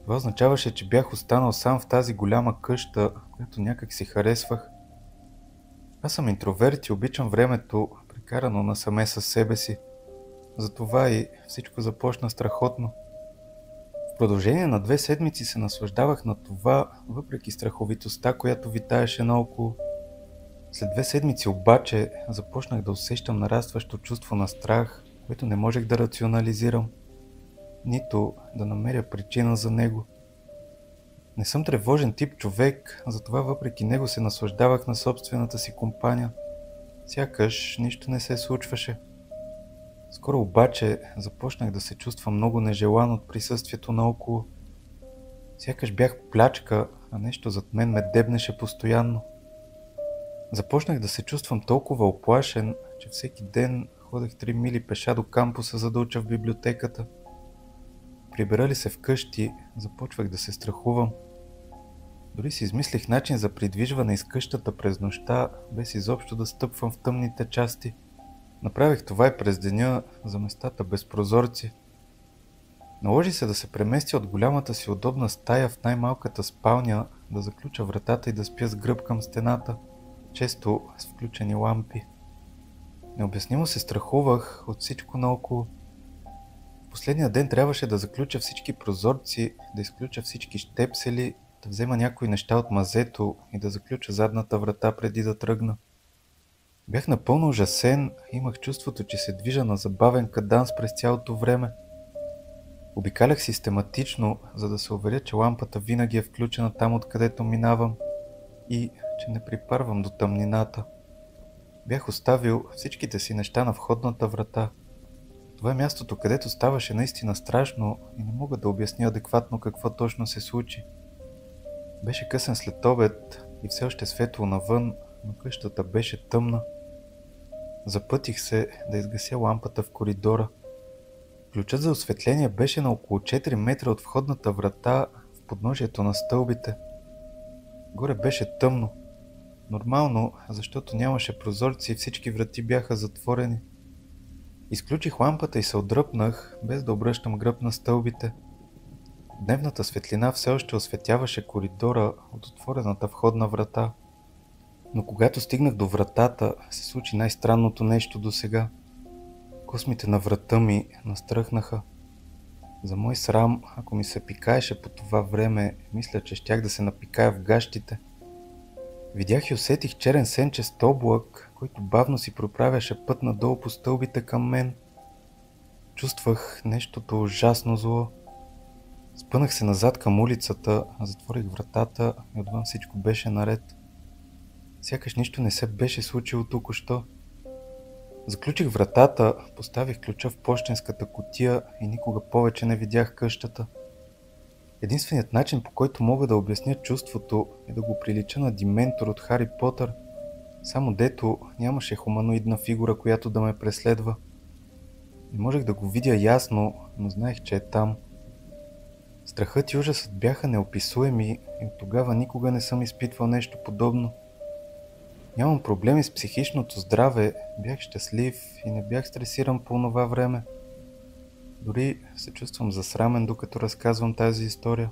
Това означаваше, че бях останал сам в тази голяма къща, която някак си харесвах. Аз съм интроверт и обичам времето, прекарано насаме със себе си. Затова и всичко започна страхотно. В продължение на 2 седмици се наслаждавах на това, въпреки страховитостта, която витаеше наоколо. След 2 седмици обаче започнах да усещам нарастващо чувство на страх, което не можех да рационализирам, нито да намеря причина за него. Не съм тревожен тип човек, затова въпреки него се наслаждавах на собствената си компания. Сякаш нищо не се случваше. Скоро обаче започнах да се чувствам много нежелан от присъствието наоколо. Сякаш бях плячка, а нещо зад мен ме дебнеше постоянно. Започнах да се чувствам толкова оплашен, че всеки ден ходех 3 мили пеша до кампуса, за да уча в библиотеката. Прибирали се вкъщи, започвах да се страхувам. Дори си измислих начин за придвижване из къщата през нощта, без изобщо да стъпвам в тъмните части. Направих това и през деня за местата без прозорци. Наложи се да се преместя от голямата си удобна стая в най-малката спалня, да заключа вратата и да спя с гръб към стената, често с включени лампи. Необяснимо се страхувах от всичко наоколо. В последния ден трябваше да заключа всички прозорци, да изключа всички щепсели, да взема някои неща от мазето и да заключа задната врата преди да тръгна. Бях напълно ужасен, имах чувството, че се движа на забавен каданс през цялото време. Обикалях систематично, за да се уверя, че лампата винаги е включена там, откъдето минавам и че не припарвам до тъмнината. Бях оставил всичките си неща на входната врата. Това е мястото, където ставаше наистина страшно и не мога да обясня адекватно какво точно се случи. Беше късен следобед и все още светло навън, но къщата беше тъмна. Запътих се да изгася лампата в коридора. Ключът за осветление беше на около 4 метра от входната врата в подножието на стълбите. Горе беше тъмно. Нормално, защото нямаше прозорци и всички врати бяха затворени. Изключих лампата и се отдръпнах, без да обръщам гръб на стълбите. Дневната светлина все още осветяваше коридора от отворената входна врата. Но когато стигнах до вратата, се случи най-странното нещо досега. Космите на врата ми настръхнаха. За мой срам, ако ми се пикаеше по това време, мисля, че щях да се напикая в гащите. Видях и усетих черен сенчест облак, който бавно си проправяше път надолу по стълбите към мен. Чувствах нещото ужасно зло. Спънах се назад към улицата, затворих вратата и отвън всичко беше наред. Сякаш нищо не се беше случило току-що. Заключих вратата, поставих ключа в пощенската кутия и никога повече не видях къщата. Единственият начин, по който мога да обясня чувството, е да го прилича на Дементор от Хари Потър, само дето нямаше хуманоидна фигура, която да ме преследва. Не можех да го видя ясно, но знаех, че е там. Страхът и ужасът бяха неописуеми и от тогава никога не съм изпитвал нещо подобно. Нямам проблеми с психичното здраве, бях щастлив и не бях стресиран по това време. Дори се чувствам засрамен, докато разказвам тази история.